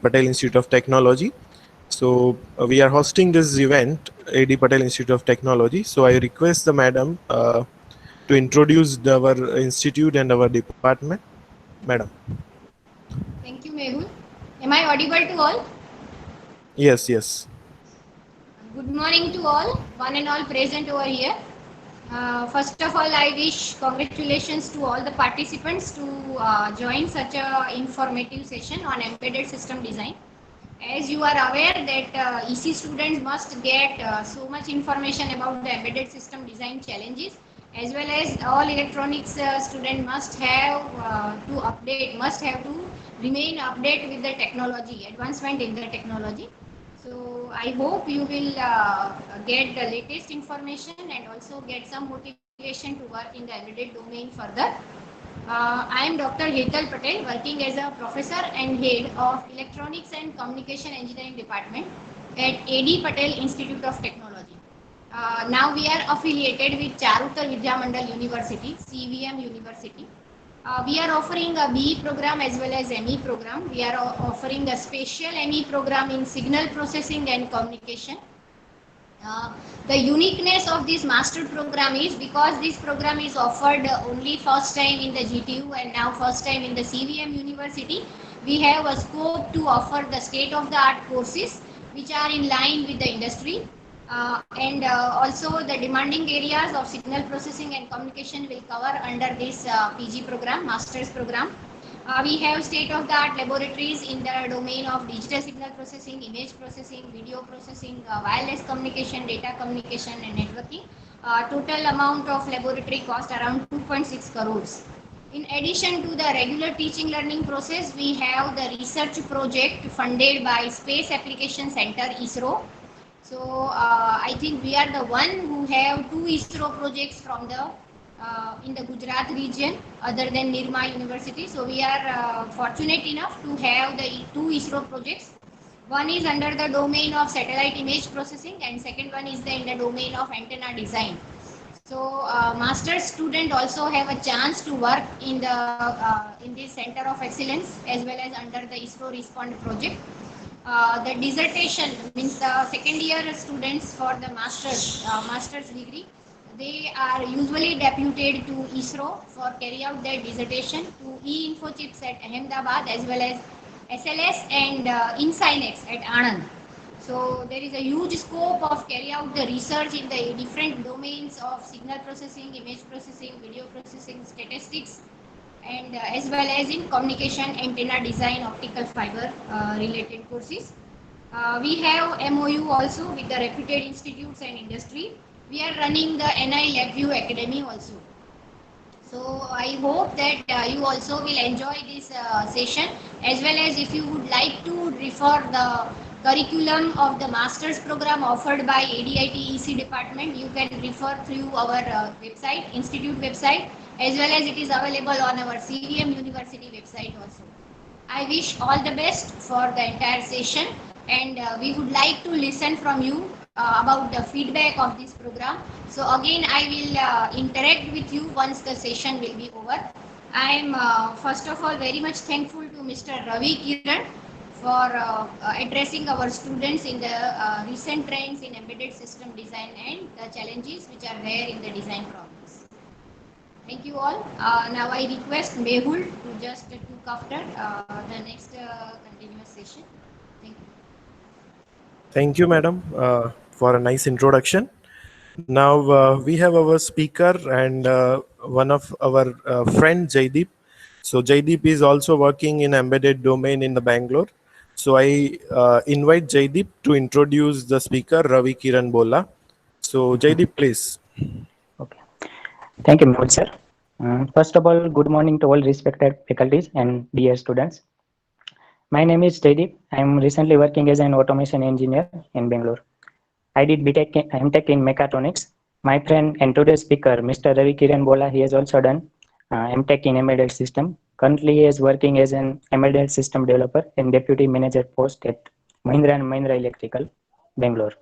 Patel Institute of Technology. So we are hosting this event, AD Patel Institute of Technology. So I request the madam to introduce our institute and our department. Madam. Thank you, Mehul. Am I audible to all? Yes, yes. Good morning to all, one and all present over here. First of all, I wish congratulations to all the participants to join such a informative session on embedded system design. As you are aware that EC students must get so much information about the embedded system design challenges, as well as all electronics student must have to remain update with the technology, advancement in the technology. So I hope you will get the latest information and also get some motivation to work in the embedded domain further. I am Dr. Hetal Patel, working as a professor and head of Electronics and Communication Engineering Department at AD Patel Institute of Technology. Now we are affiliated with Charutar Vidya Mandal University, CVM University. We are offering a BE program as well as ME program. We are offering a special ME program in signal processing and communication. uh, the uniqueness of this master program is because this program is offered only first time in the GTU and now first time in the CVM University. We have a scope to offer the state of the art courses which are in line with the industry, and also the demanding areas of signal processing and communication will cover under this PG program, master's program. We have state-of-the-art laboratories in the domain of digital signal processing, image processing, video processing, wireless communication, data communication, and networking. Total amount of laboratory cost around 2.6 crores. In addition to the regular teaching learning process, we have the research project funded by Space Application Center (ISRO). So I think we are the one who have two ISRO projects from the in the Gujarat region other than Nirma University. So we are fortunate enough to have the two ISRO projects. One is under the domain of satellite image processing and second one is in the domain of antenna design. So master's student also have a chance to work in this center of excellence as well as under the ISRO Respond project. The dissertation means the second year students for the master's degree, they are usually deputed to ISRO for carry out their dissertation to E-Info Chips at Ahmedabad as well as SLS and INSINEX at Anand. So there is a huge scope of carry out the research in the different domains of signal processing, image processing, video processing, statistics, and as well as in communication, antenna design, optical fiber related courses. We have MOU also with the reputed institutes and industry. We are running the NI LabView Academy also. So I hope that you also will enjoy this session, as well as if you would like to refer the curriculum of the master's program offered by ADIT EC department, you can refer through our website, institute website, as well as it is available on our CVM University website also. I wish all the best for the entire session, and we would like to listen from you about the feedback of this program. So again, I will interact with you once the session will be over. I am first of all very much thankful to Mr. Ravi Kiran for addressing our students in the recent trends in embedded system design and the challenges which are there in the design problems. Thank you all. Now I request Mehul to just look after the next continuous session. Thank you. Thank you, madam, for a nice introduction. Now we have our speaker and one of our friend Jaideep. So Jaideep is also working in embedded domain in the Bangalore. So I invite Jaideep to introduce the speaker Ravi Kiran Bola. So Jaideep, please. Okay. Thank you, Mehul sir. First of all, good morning to all respected faculties and dear students. My name is Jaideep. I am recently working as an automation engineer in Bangalore. I did BTech MTech in mechatronics. My friend and today's speaker, Mr. Ravi Kiran Bola, he has also done MTech in embedded system. Currently, he is working as an embedded system developer and deputy manager post at Mahindra and Mahindra Electrical, Bangalore.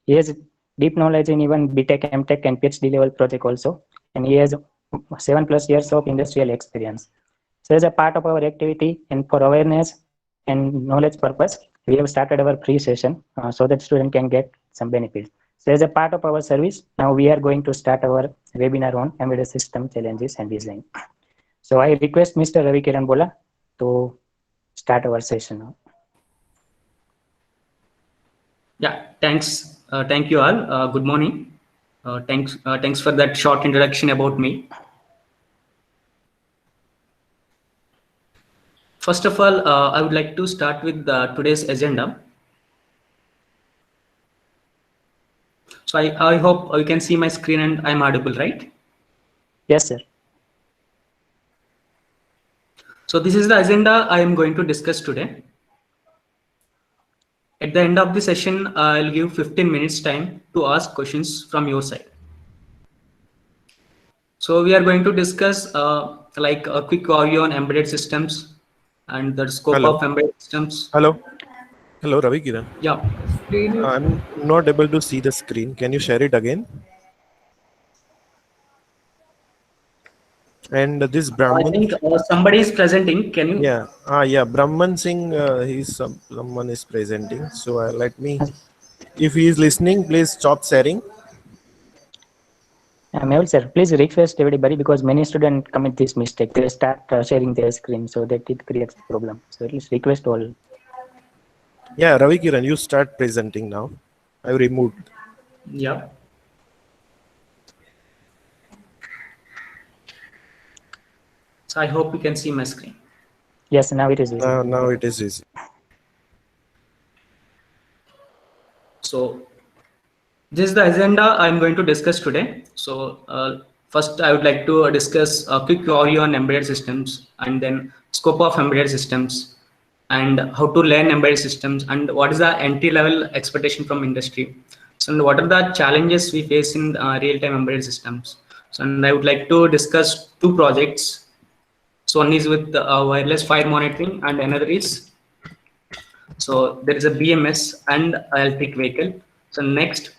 He has deep knowledge in even BTech, MTech, and PhD level project also, and he has 7+ years of industrial experience. So, as a part of our activity and for awareness, and knowledge purpose, we have started our free session so that student can get some benefits. So as a part of our service, now we are going to start our webinar on embedded system challenges and design. So I request Mr. Ravi Kiran Bola to start our session now. Yeah, thanks. Thank you all. Good morning. Thanks for that short introduction about me. First of all, I would like to start with today's agenda. So I hope you can see my screen and I'm audible, right? Yes, sir. So this is the agenda I am going to discuss today. At the end of the session, I'll give 15 minutes time to ask questions from your side. So we are going to discuss like a quick overview on embedded systems and the scope Hello. of embedded systems. Hello, Ravi Kiran. Yeah. I'm not able to see the screen. Can you share it again? And this I Brahman. think somebody is presenting. Can you? Yeah. Yeah. Brahman Singh. Someone is presenting. So let me. If he is listening, please stop sharing. Mehul sir, please request everybody because many students commit this mistake. They start sharing their screen, so that it creates problem. So please request all. Yeah, Ravi Kiran, you start presenting now. I've removed. Yeah. So I hope you can see my screen. Yes, now it is visible. Now it is easy. So this is the agenda I'm going to discuss today. So first I would like to discuss a quick overview on embedded systems, and then scope of embedded systems, and how to learn embedded systems, and what is the entry level expectation from industry. So and what are the challenges we face in real-time embedded systems. So and I would like to discuss two projects. So one is with wireless fire monitoring, and another is, so there is a BMS and electric vehicle. So next,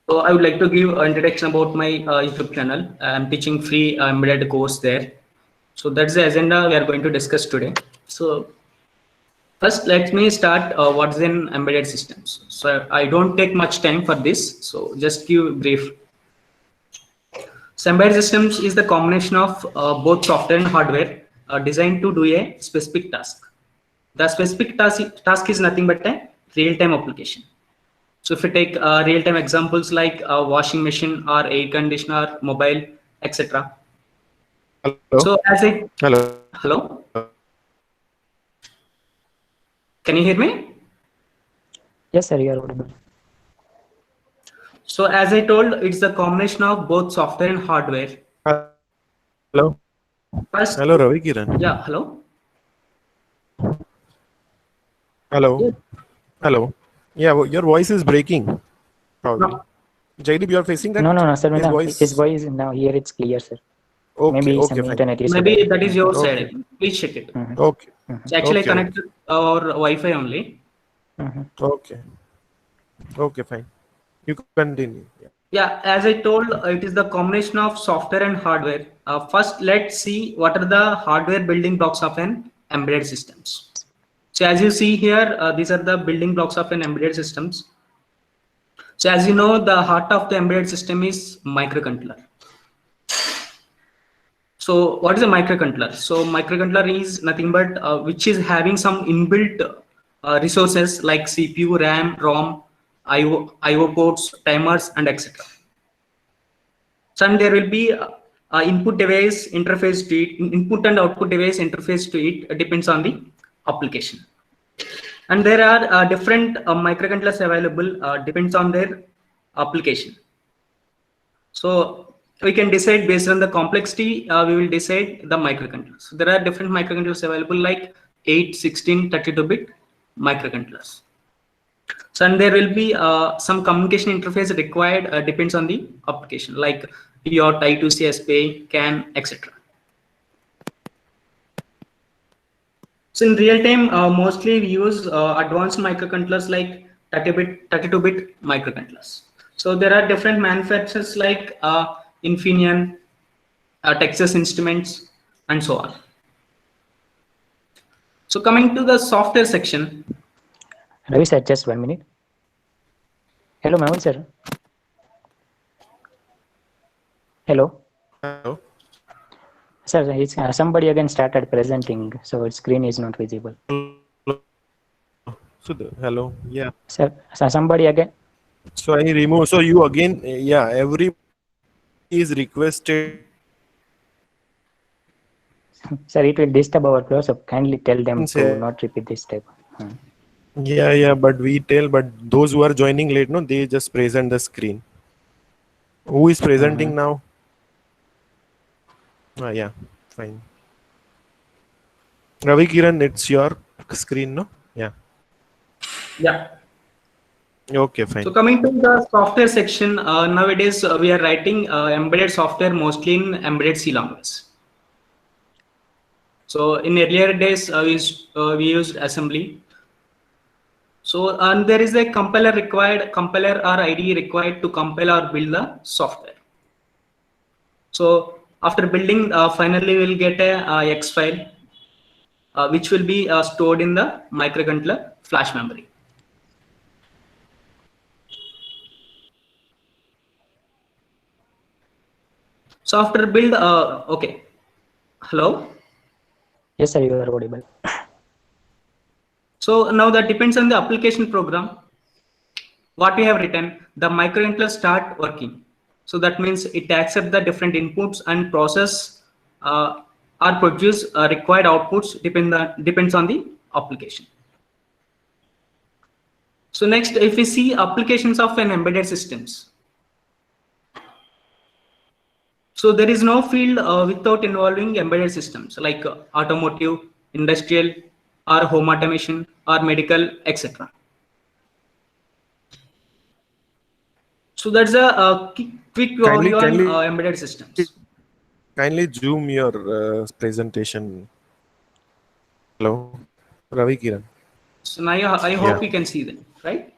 so I would like to give an introduction about my YouTube channel. I'm teaching free embedded course there. So that's the agenda we are going to discuss today. So first, let me start what's in embedded systems. So I don't take much time for this. So just give brief. So embedded systems is the combination of both software and hardware designed to do a specific task. The specific task is nothing but a real-time application. So if you take real-time examples like a washing machine or air conditioner, mobile, etc. Hello. So as I Hello. Can you hear me? Yes, sir, you are audible. So as I told, it's the combination of both software and hardware. Hello. First, Hello, Ravi Kiran. yeah, hello. Hello. Hello. Yeah, your voice is breaking. Probably. No. Jaideep, you are facing that? No, sir. His voice. Now here it's clear, sir. Okay. Maybe Okay. some Fine. internet issue. Maybe that is your Okay. side. Please check it. Okay. So actually, Okay. I connected our Wi-Fi only. Okay. Okay. Fine. You continue. Yeah. Yeah, as I told, it is the combination of software and hardware. First, let's see what are the hardware building blocks of an embedded systems. So as you see here, these are the building blocks of an embedded systems. So as you know, the heart of the embedded system is microcontroller. So what is a microcontroller? So microcontroller is nothing but which is having some inbuilt resources like CPU, RAM, ROM, IO ports, timers, and etc. So and there will be input device interface to it, input and output device interface to it depends on the application. And there are different microcontrollers available depends on their application. So we can decide based on the complexity, we will decide the microcontrollers. So there are different microcontrollers available like 8, 16, 32-bit microcontrollers. So and there will be some communication interface required depends on the application like POT, I2C, SPI, CAN, etc. So in real time, mostly we use advanced microcontrollers like 32-bit microcontrollers. So there are different manufacturers like Infineon, Texas Instruments, and so on. So coming to the software section. Ravi sir, just 1 minute. Hello, Mehul sir. Hello. Hello. Sir, it's, somebody again started presenting, so its screen is not visible. So hello. Yeah. Sir, somebody again. So I remove. So you again. Yeah. Every is requested. Sir, it will disturb our flow, so kindly tell them to Say- not repeat this step. Yeah, yeah. But we tell. But those who are joining late, no, they just present the screen. Who is presenting now? Ah, yeah. Fine. Ravi Kiran, it's your screen, no? Yeah. Yeah. Okay, fine. So coming to the software section, nowadays we are writing embedded software mostly in embedded C language. So in earlier days, we used assembly. So and there is a compiler or IDE required to compile or build the software. So after building, finally we'll get a X file, which will be stored in the microcontroller flash memory. So after build, okay. Hello. Yes, sir, you are audible. So now that depends on the application program. What we have written, the microcontroller start working. So that means it accepts the different inputs and process or produce required outputs depends on the application. So next, if we see applications of an embedded systems. So there is no field without involving embedded systems like automotive, industrial, or home automation, or medical, etc. So that's a quick Kindly, overview on kindly, embedded systems. kindly zoom your presentation. Hello, Ravi Kiran. So now I Yeah. hope you can see them, right?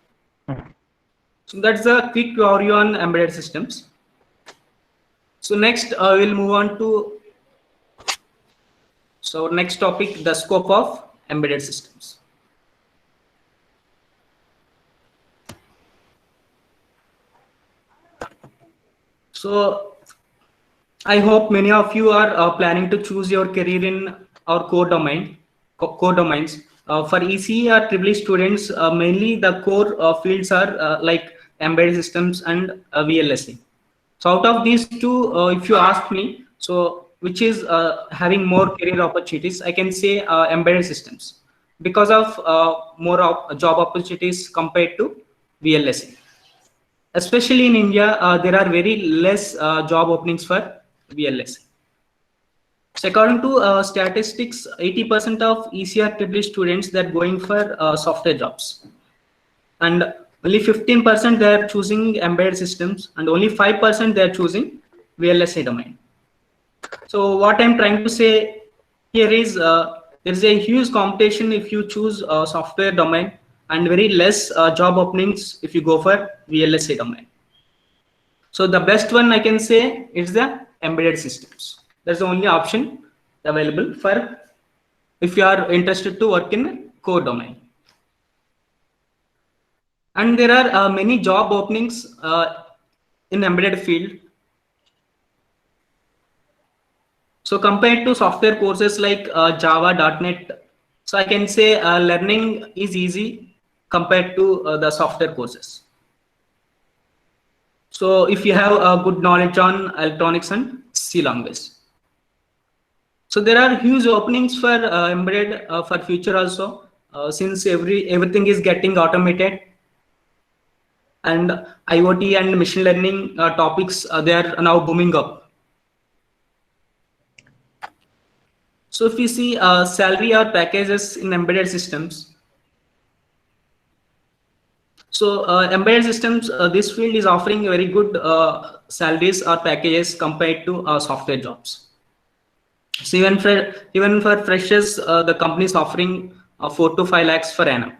So that's a quick overview on embedded systems. So next we'll move on to next topic, the scope of embedded systems. So I hope many of you are planning to choose your career in our core domains. For ECE or EEE students, mainly the core fields are like embedded systems and VLSI. So out of these two, if you ask me, so which is having more career opportunities, I can say embedded systems because of more job opportunities compared to VLSI. Especially in India, there are very less job openings for VLSI. So according to statistics, 80% of ECR EEE students that are going for software jobs, and only 15% they are choosing embedded systems, and only 5% they are choosing VLSI domain. So what I'm trying to say here is there is a huge competition if you choose software domain, and very less job openings if you go for VLSI domain. So the best one I can say is the embedded systems. That's the only option available for if you are interested to work in core domain. And there are many job openings in embedded field. So compared to software courses like Java, .NET, so I can say learning is easy compared to the software courses. So if you have a good knowledge on electronics and C language. So there are huge openings for embedded for future also, since everything is getting automated, and IoT and machine learning topics they are now booming up. So if you see salary or packages in embedded systems, so embedded systems, this field is offering very good salaries or packages compared to software jobs. So even for freshers, the company is offering 4 to 5 lakhs per annum.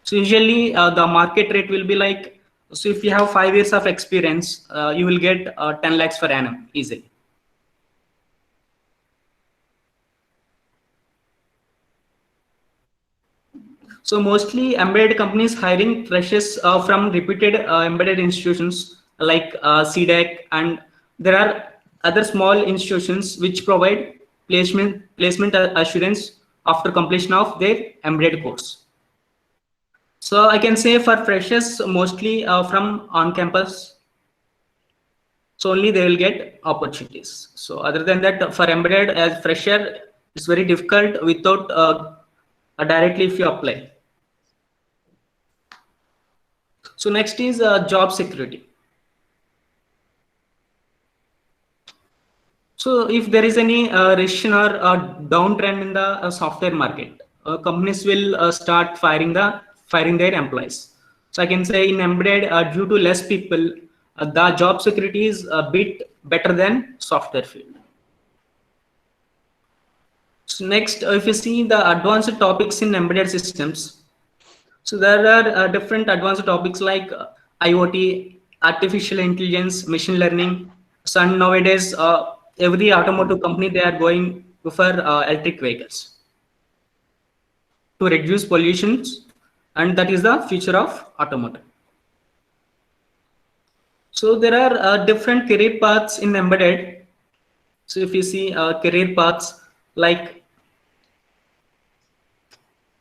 So usually the market rate will be like, so if you have 5 years of experience, you will get 10 lakhs per annum easily. So mostly embedded companies hiring freshers from reputed embedded institutions like CDEC, and there are other small institutions which provide placement assurance after completion of their embedded course. So I can say for freshers, mostly from on-campus, so only they will get opportunities. So other than that, for embedded as fresher, it's very difficult without directly if you apply. So next is job security. So if there is any recession or downtrend in the software market, companies will start firing their employees. So I can say in embedded, due to less people, the job security is a bit better than software field. So next, if you see the advanced topics in embedded systems, so there are different advanced topics like IoT, artificial intelligence, machine learning. So nowadays, every automotive company, they are going for electric vehicles to reduce pollutions, and that is the future of automotive. So there are different career paths in embedded. So if you see career paths like,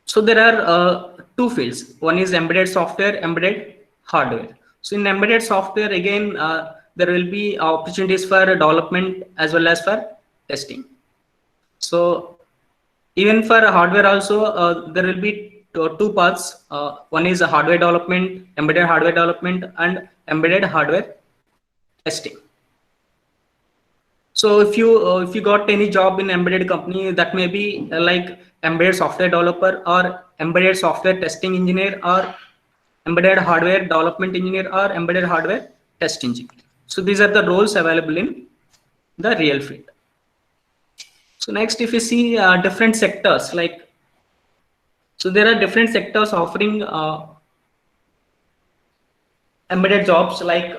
so there are two fields. One is embedded software, embedded hardware. So in embedded software, again, there will be opportunities for development as well as for testing. So even for hardware also, there will be two paths. One is hardware development, embedded hardware development, and embedded hardware testing. So if you got any job in embedded company, that may be like embedded software developer or embedded software testing engineer or embedded hardware development engineer or embedded hardware test engineer. So these are the roles available in the real field. So next, if you see different sectors, like, so there are different sectors offering embedded jobs like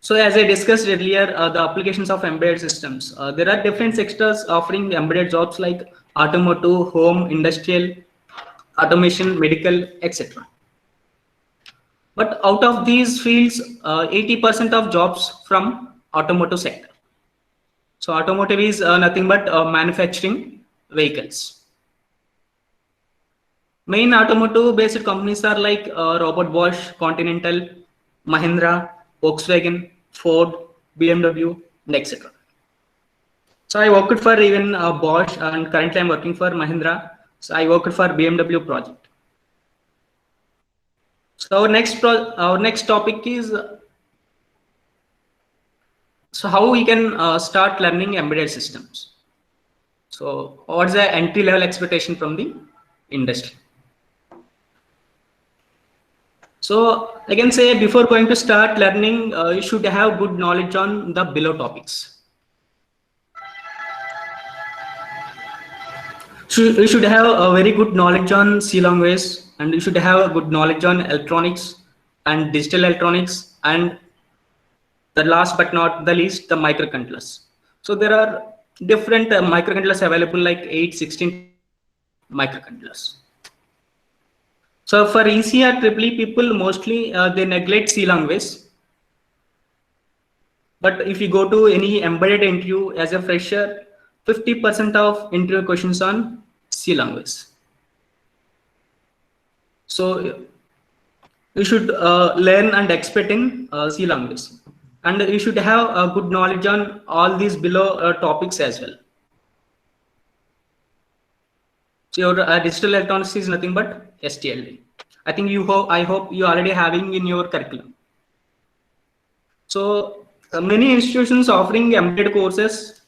so as I discussed earlier, the applications of embedded systems. There are different sectors offering embedded jobs like automotive, home, industrial, automation, medical, etc. But out of these fields, 80% of jobs from automotive sector. So automotive is nothing but manufacturing vehicles. Main automotive based companies are like Robert Bosch, Continental, Mahindra, Volkswagen, Ford, BMW, and etc. So I worked for even Bosch, and currently I'm working for Mahindra. So I worked for BMW project. So our next topic is so how we can start learning embedded systems. So what's the entry level expectation from the industry? So I can say before going to start learning, you should have good knowledge on the below topics. So you should have a very good knowledge on C language, and you should have a good knowledge on electronics and digital electronics, and the last but not the least, the microcontrollers. So there are different microcontrollers available like 8, 16 microcontrollers. So for ECR EEE people, mostly they neglect C language. But if you go to any embedded interview as a fresher, 50% of interview questions on C language. So you should learn and expert in C language. And you should have a good knowledge on all these below topics as well. So your digital electronics is nothing but STLD. I think I hope you already having in your curriculum. So many institutions offering embedded courses.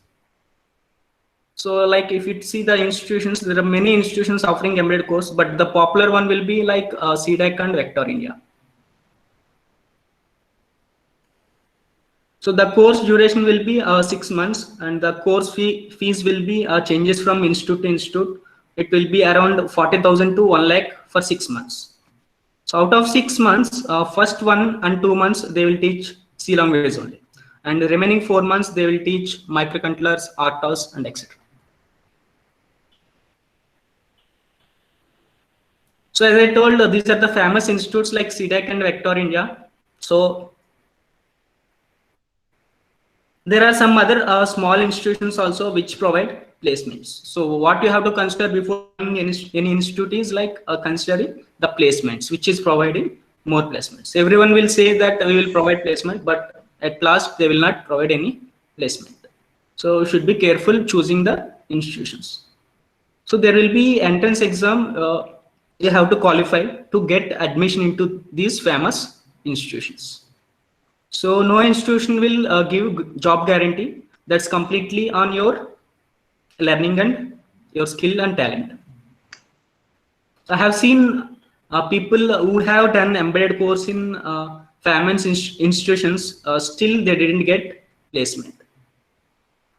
So like if you see the institutions, there are many institutions offering embedded course, but the popular one will be like CDEC and Vector India. So the course duration will be 6 months, and the course fees will be changes from institute to institute. It will be around 40,000 to 1 lakh for 6 months. So out of 6 months, first 1 and 2 months, they will teach C language only. And the remaining 4 months, they will teach microcontrollers, RTOS, and etc. So as I told, these are the famous institutes like CDAC and Vector India. So there are some other small institutions also which provide placements. So what you have to consider before any institute is like considering the placements, which is providing more placements. Everyone will say that we will provide placement, but at last they will not provide any placement. So you should be careful choosing the institutions. So there will be entrance exam. You have to qualify to get admission into these famous institutions. So no institution will give job guarantee. That's completely on your learning and your skill and talent. I have seen people who have done embedded course in famous institutions, still they didn't get placement.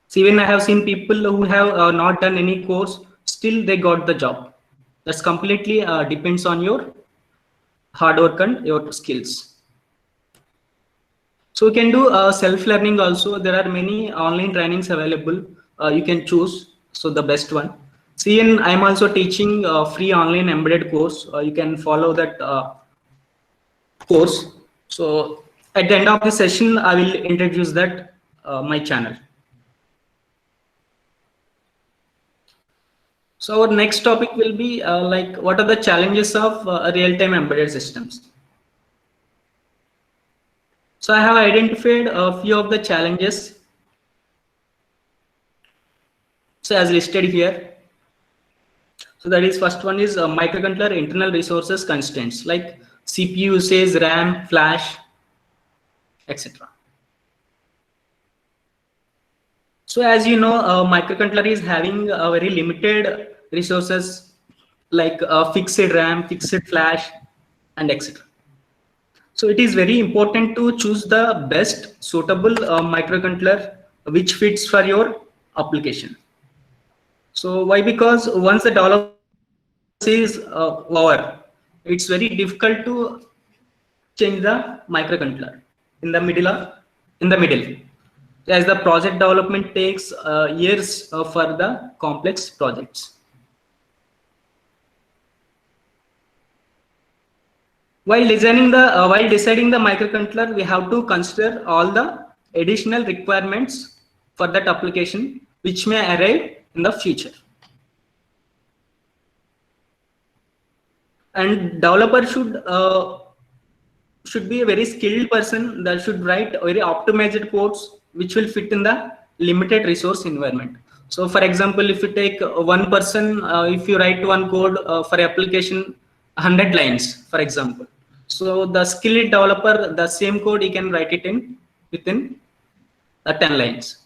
So even I have seen people who have not done any course, still they got the job. That's completely depends on your hard work and your skills. So you can do self-learning also. There are many online trainings available. You can choose so the best one. See, I'm also teaching free online embedded course. You can follow that course. So at the end of the session, I will introduce that my channel. So our next topic will be like what are the challenges of real-time embedded systems. So I have identified a few of the challenges. So as listed here. So that is first one is microcontroller internal resources constraints like CPU usage, RAM, flash, etc. So as you know, microcontroller is having a very limited resources like fixed RAM, fixed flash, and etc. So it is very important to choose the best suitable microcontroller which fits for your application. So why? Because once the developer is over, it's very difficult to change the microcontroller in the middle, as the project development takes years for the complex projects. While deciding the microcontroller, we have to consider all the additional requirements for that application which may arrive in the future. And developer should be a very skilled person that should write very optimized codes which will fit in the limited resource environment. So for example, if you take one person, if you write one code for application 100 lines, for example. So the skilled developer, the same code he can write it in within 10 lines.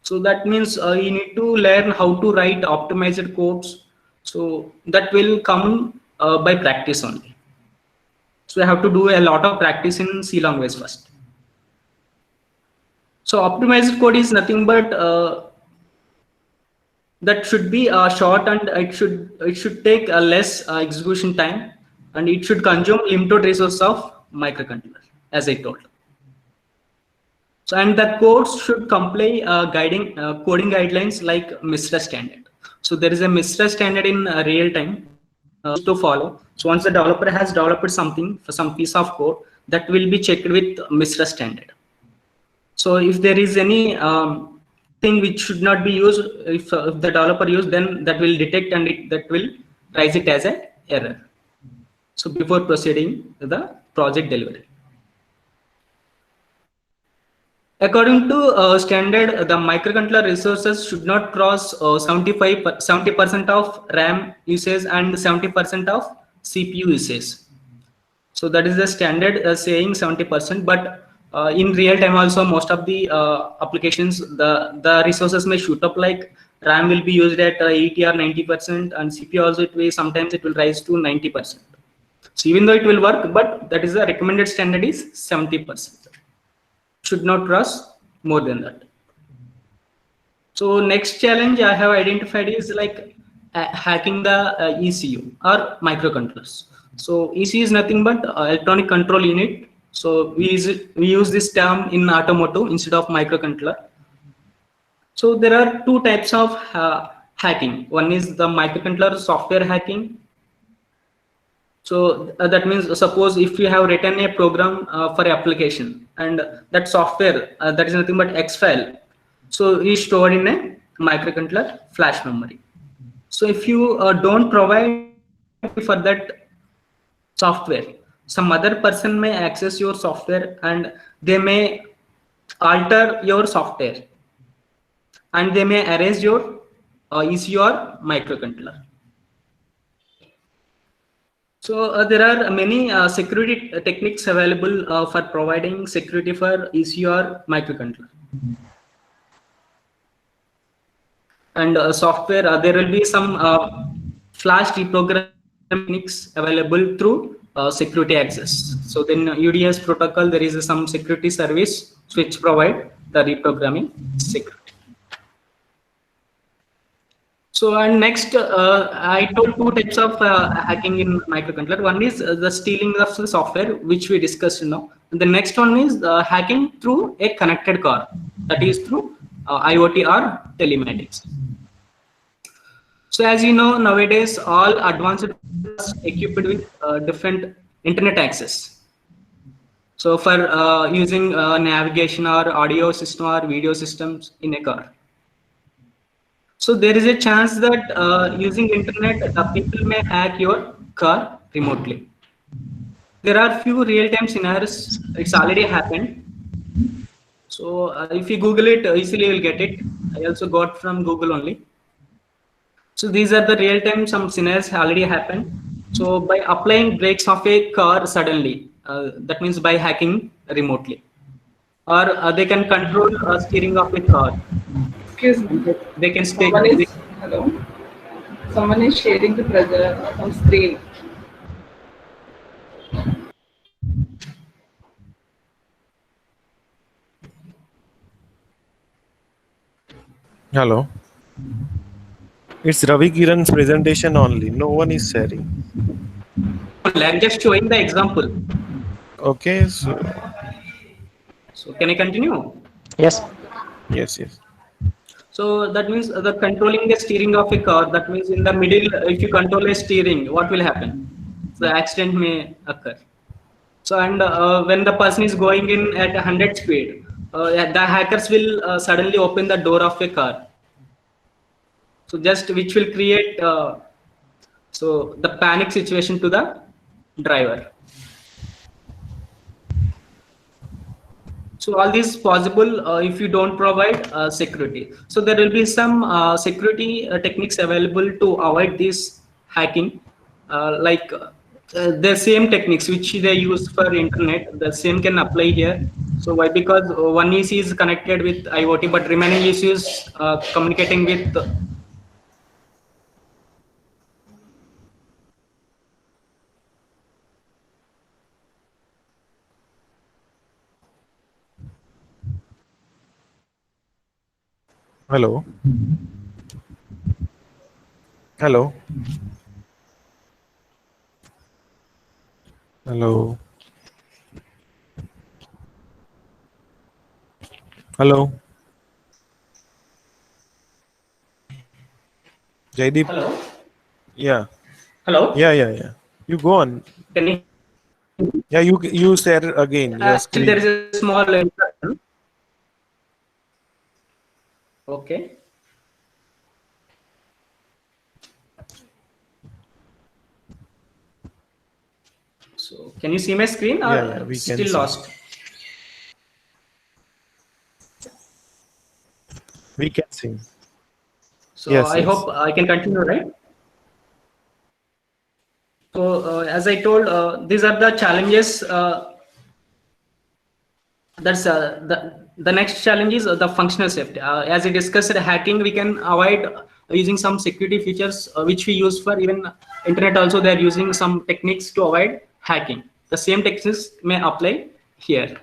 So that means you need to learn how to write optimized codes. So that will come by practice only. So you have to do a lot of practice in C language first. So optimized code is nothing but that should be short, and it should take less execution time, and it should consume limited resource of microcontroller, as I told. So and the codes should comply coding guidelines like MISRA standard. So there is a MISRA standard in real time to follow. So once the developer has developed something for some piece of code, that will be checked with MISRA standard. So if there is any thing which should not be used, if the developer used, then that will detect and that will raise it as an error. So before proceeding to the project delivery. According to standard, the microcontroller resources should not cross 70% of RAM usage and 70% of CPU usage. So that is the standard saying 70%, but in real time also most of the applications, the resources may shoot up, like RAM will be used at 80 or 90%, and CPU also sometimes it will rise to 90%. So even though it will work, but that is the recommended standard is 70%. Should not cross more than that. So next challenge I have identified is like hacking the ECU or microcontrollers. So ECU is nothing but electronic control unit. So we use this term in automotive instead of microcontroller. So there are two types of hacking. One is the microcontroller software hacking, So that means suppose if you have written a program for application, and that software that is nothing but X file, so is stored in a microcontroller flash memory. So if you don't provide for that software, some other person may access your software and they may alter your software, and they may erase your ECU or microcontroller. So there are many security techniques available for providing security for ECU or microcontroller. And software, there will be some flash reprogramming techniques available through security access. So then UDS protocol, there is some security service which provide the reprogramming security. So and next, I told two types of hacking in microcontroller. One is the stealing of the software, which we discussed now. And the next one is hacking through a connected car, that is through IoT or telematics. So as you know, nowadays all advanced cars equipped with different internet access. So for using navigation or audio system or video systems in a car. So there is a chance that using internet, the people may hack your car remotely. There are few real-time scenarios. It's already happened. So if you Google it, easily you'll get it. I also got from Google only. So these are the real-time some scenarios already happened. So by applying brakes of a car suddenly, that means by hacking remotely, or they can control steering of a car. Excuse me. They can stay. Hello. Someone is sharing the on screen. Hello. It's Ravi Kiran's presentation only. No one is sharing. I'm just showing the example. Okay. So can I continue? Yes. Yes. So that means the controlling the steering of a car. That means in the middle, if you control a steering, what will happen? The accident may occur. So and when the person is going in at 100 speed, the hackers will suddenly open the door of a car. So just which will create so the panic situation to the driver. So all this possible if you don't provide security. So there will be some security techniques available to avoid this hacking, like the same techniques which they use for internet, the same can apply here. So why? Because one EC is connected with IoT, but remaining issues communicating with Hello. Hello. Hello. Hello. Jaideep. Hello. Yeah. Hello. Yeah. You go on. Can you? Yeah, you share again your Actually, screen. there is a small interruption. Okay. So can you see my screen or Yeah, we can still see. lost? We can see. So Yes, I yes. hope I can continue, right? So as I told, these are the challenges. That's the next challenge is the functional safety. As I discussed, hacking we can avoid using some security features which we use for even internet. Also, they are using some techniques to avoid hacking. The same techniques may apply here.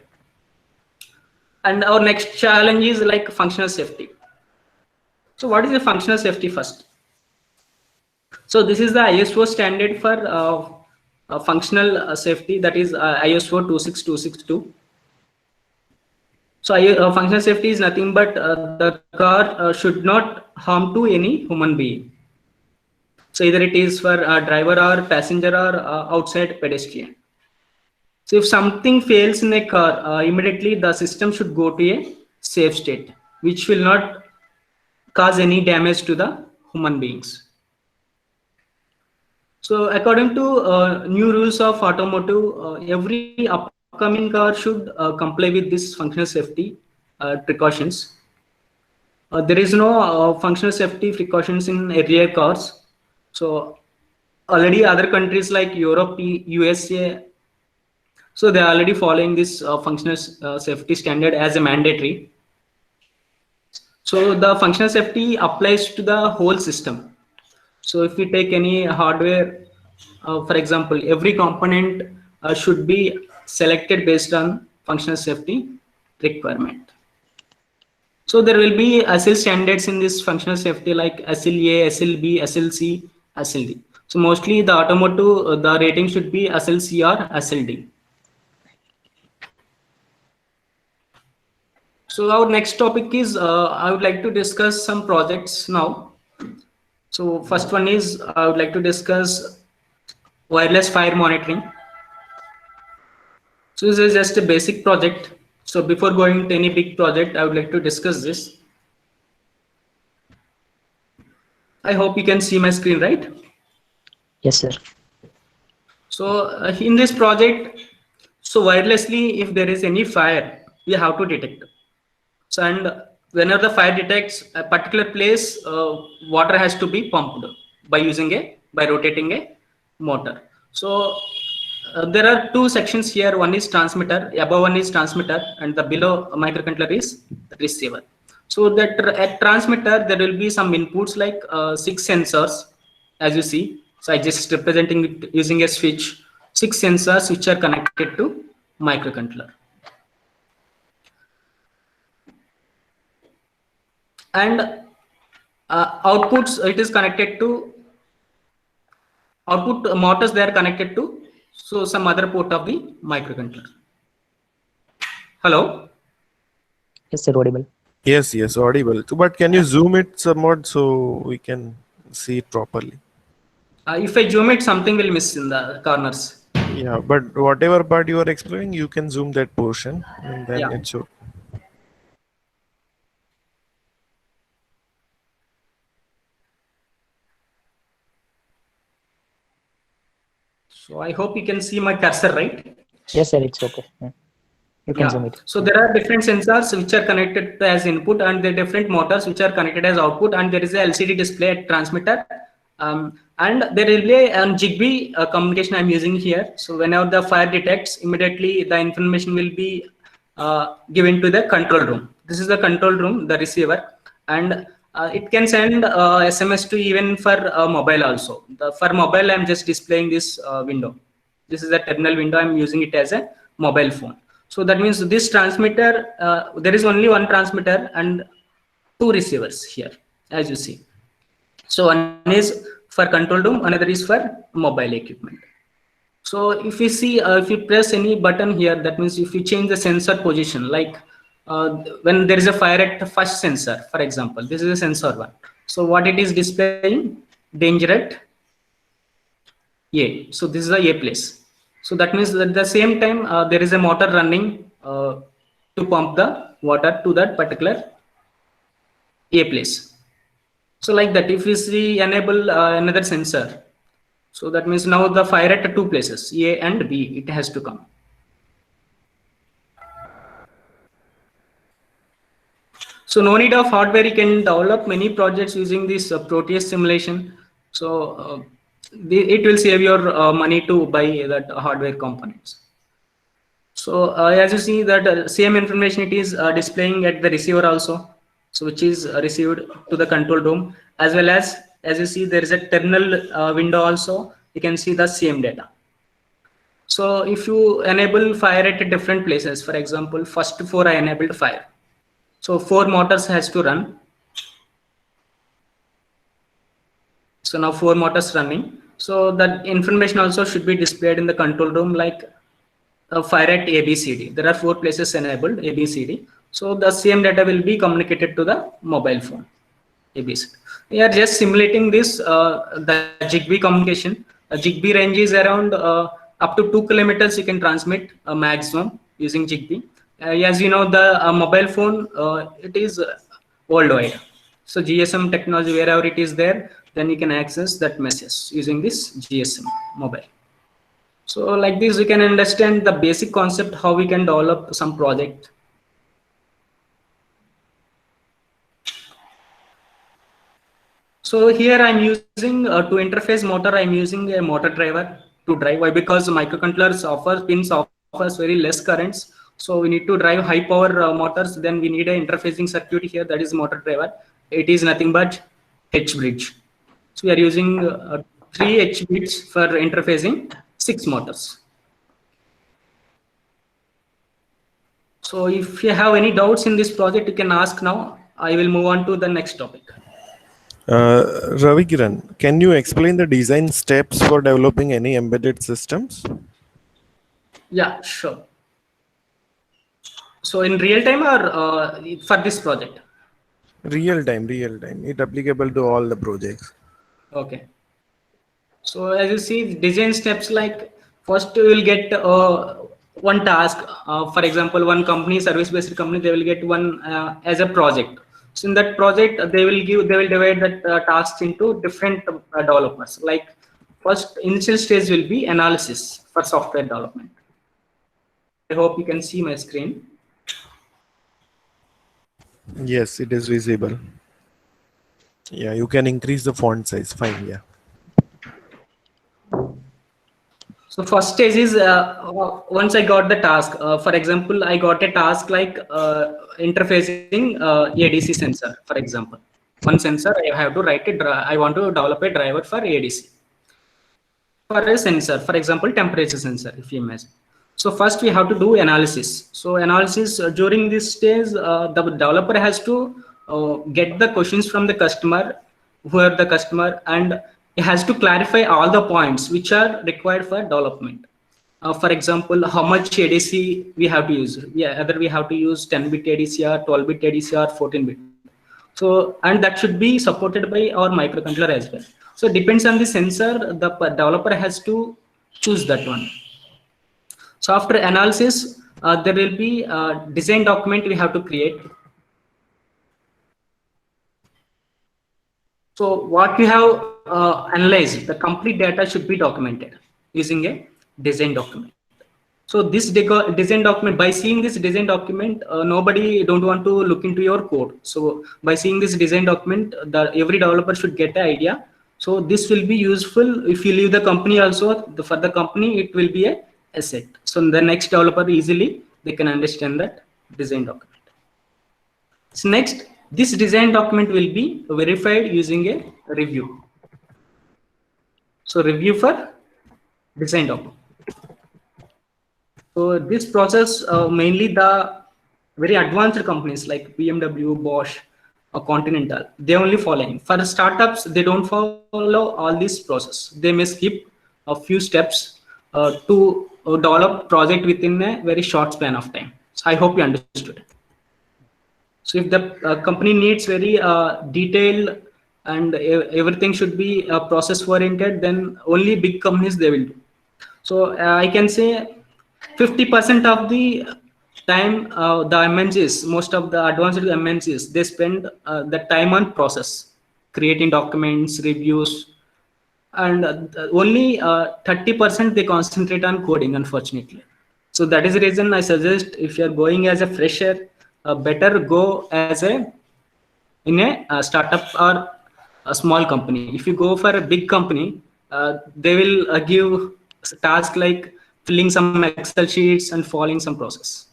And our next challenge is like functional safety. So what is the functional safety first? So this is the ISO standard for functional safety, that is ISO 26262. So functional safety is nothing but the car should not harm to any human being. So either it is for a driver or passenger or outside pedestrian. So if something fails in a car, immediately the system should go to a safe state, which will not cause any damage to the human beings. So according to new rules of automotive, every upcoming car should comply with this functional safety precautions. There is no functional safety precautions in earlier cars. So already other countries like Europe, USA, so they are already following this functional safety standard as a mandatory. So the functional safety applies to the whole system. So if we take any hardware, for example, every component should be selected based on functional safety requirement. So there will be SL standards in this functional safety like SLA, SLB, SLC, SLD. So mostly the automotive, the rating should be SLC or SLD. So our next topic is, I would like to discuss some projects now. So first one is, I would like to discuss wireless fire monitoring. So this is just a basic project. So before going to any big project, I would like to discuss this. I hope you can see my screen, right? Yes, sir. So in this project, so wirelessly, if there is any fire, we have to detect. So and whenever the fire detects a particular place, water has to be pumped by rotating a motor. So there are two sections here. One is transmitter, above one is transmitter, and the below microcontroller is receiver. So that at transmitter there will be some inputs like 6 sensors, as you see. So I just representing it using a switch. 6 sensors which are connected to microcontroller. And outputs, it is connected to output motors, they are connected to so some other port of the microcontroller. Hello? Yes, sir. Audible. Yes, yes, audible. So, but can you zoom it somewhat so we can see it properly? If I zoom it, something will miss in the corners. Yeah, but whatever part you are explaining, you can zoom that portion and then Yeah. it should. So I hope you can see my cursor, right? Yes, sir. It's okay. You can zoom Yeah. it. So there are different sensors which are connected as input, and the different motors which are connected as output, and there is a LCD display at transmitter. And there will be a Zigbee communication I'm using here. So whenever the fire detects, immediately the information will be given to the control room. This is the control room, the receiver, and it can send SMS to even for mobile also. For mobile, I'm just displaying this window. This is a terminal window. I'm using it as a mobile phone. So that means this transmitter, there is only one transmitter and 2 receivers here, as you see. So one is for control room, another is for mobile equipment. So if you see, if you press any button here, that means if you change the sensor position, like when there is a fire at the first sensor, for example, this is a sensor 1. So what it is displaying, danger at A. So this is a A place. So that means at the same time, there is a motor running to pump the water to that particular A place. So like that, if we see enable another sensor, so that means now the fire at 2 places, A and B, it has to come. So no need of hardware, you can develop many projects using this Proteus simulation. So it will save your money to buy that hardware components. So as you see that same information it is displaying at the receiver also, so which is received to the control room, as well as you see there is a terminal window also, you can see the same data. So if you enable fire at different places, for example, first 4 I enabled fire. So 4 motors has to run. So now 4 motors running. So that information also should be displayed in the control room, like fire at ABCD. There are 4 places enabled ABCD. So the same data will be communicated to the mobile phone. ABCD. We are just simulating this, the Zigbee communication. Zigbee range is around up to 2 kilometers you can transmit maximum using Zigbee. As you know, the mobile phone, it is worldwide. So GSM technology, wherever it is there, then you can access that message using this GSM mobile. So like this, you can understand the basic concept, how we can develop some project. So here I'm using to interface motor, I'm using a motor driver to drive. Why? Because microcontrollers offers very less currents. So we need to drive high power motors. Then we need an interfacing circuit here, that is motor driver. It is nothing but H bridge. So we are using 3 H bits for interfacing 6 motors. So if you have any doubts in this project, you can ask now. I will move on to the next topic. Ravi Kiran, can you explain the design steps for developing any embedded systems? Yeah, sure. So in real time or for this project? Real time. It applicable to all the projects. Okay. So as you see, design steps, like first you will get one task. For example, one company, service-based company, they will get one as a project. So in that project, they will divide that tasks into different developers. Like first initial stage will be analysis for software development. I hope you can see my screen. Yes, it is visible. Yeah, you can increase the font size. Fine. Yeah. So first stage is once I got the task. For example, I got a task like interfacing ADC sensor. For example, one sensor I have to write it. I want to develop a driver for ADC. For a sensor, for example, temperature sensor, if you imagine. So first we have to do analysis. So analysis during this stage, the developer has to get the questions from the customer, who are the customer, and it has to clarify all the points which are required for development. For example, how much ADC we have to use. Yeah, either we have to use 10-bit ADC or 12-bit ADC or 14-bit. So, and that should be supported by our microcontroller as well. So it depends on the sensor, the developer has to choose that one. So after analysis, there will be a design document we have to create. So what we have analyzed, the complete data should be documented using a design document. So this design document, by seeing this design document, nobody don't want to look into your code. So by seeing this design document, every developer should get an idea. So this will be useful if you leave the company also. For the company, it will be a asset. So the next developer easily they can understand that design document. So next, this design document will be verified using a review. So review for design document. So this process mainly the very advanced companies like BMW, Bosch, or Continental, they only following. For startups, they don't follow all this process. They may skip a few steps to develop project within a very short span of time. So I hope you understood. So if the company needs very detailed and everything should be process oriented, then only big companies they will do. So I can say 50% of the time the MNCs, most of the advanced MNCs, they spend the time on process, creating documents, reviews, and only 30% they concentrate on coding, unfortunately. So that is the reason I suggest, if you are going as a fresher, better go as in a startup or a small company. If you go for a big company, they will give tasks like filling some Excel sheets and following some process.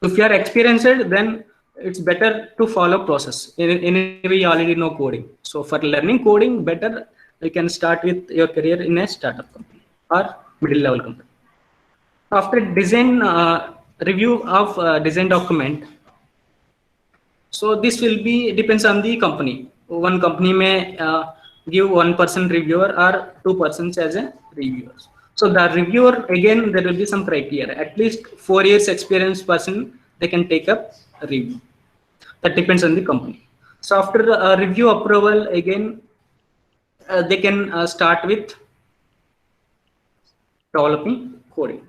If you are experienced, then it's better to follow process. Anyway, you already know coding. So for learning coding, better you can start with your career in a startup company or middle level company. After design review of design document, so this will be depends on the company. One company may give 1 person reviewer or 2 persons as a reviewers. So the reviewer, again, there will be some criteria. At least 4 years experience person, they can take up a review. That depends on the company. So after review approval, again, they can start with developing coding.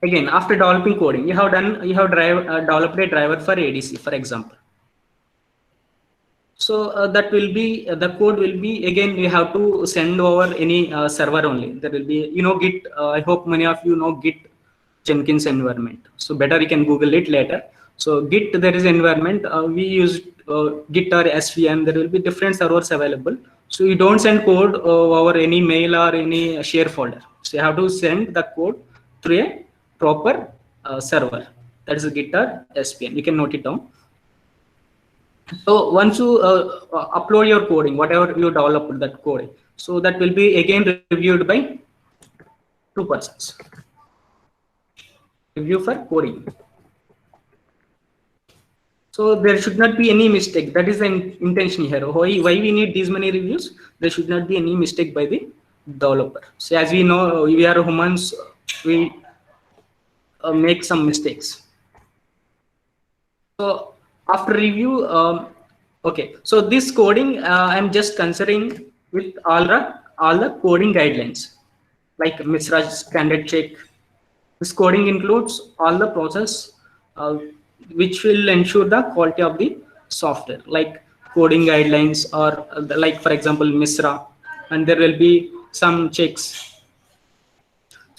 Again, after developing coding, you have developed a driver for ADC, for example. So that will be the code will be, again, you have to send over any server only. There will be, Git. I hope many of you know Git Jenkins environment. So better you can Google it later. So Git, there is environment. We use Git or SVN. There will be different servers available. So you don't send code over any mail or any share folder. So you have to send the code through a proper server. That is a Git or SVN. You can note it down. So once you upload your coding, whatever you developed that coding, so that will be again reviewed by 2 persons. Review for coding. So there should not be any mistake. That is the intention here. Why we need these many reviews? There should not be any mistake by the developer. So as we know, we are humans. We make some mistakes. So after review, okay. So this coding, I'm just considering with all the coding guidelines, like Misra standard check. This coding includes all the process which will ensure the quality of the software, like coding guidelines or like, for example, Misra, and there will be some checks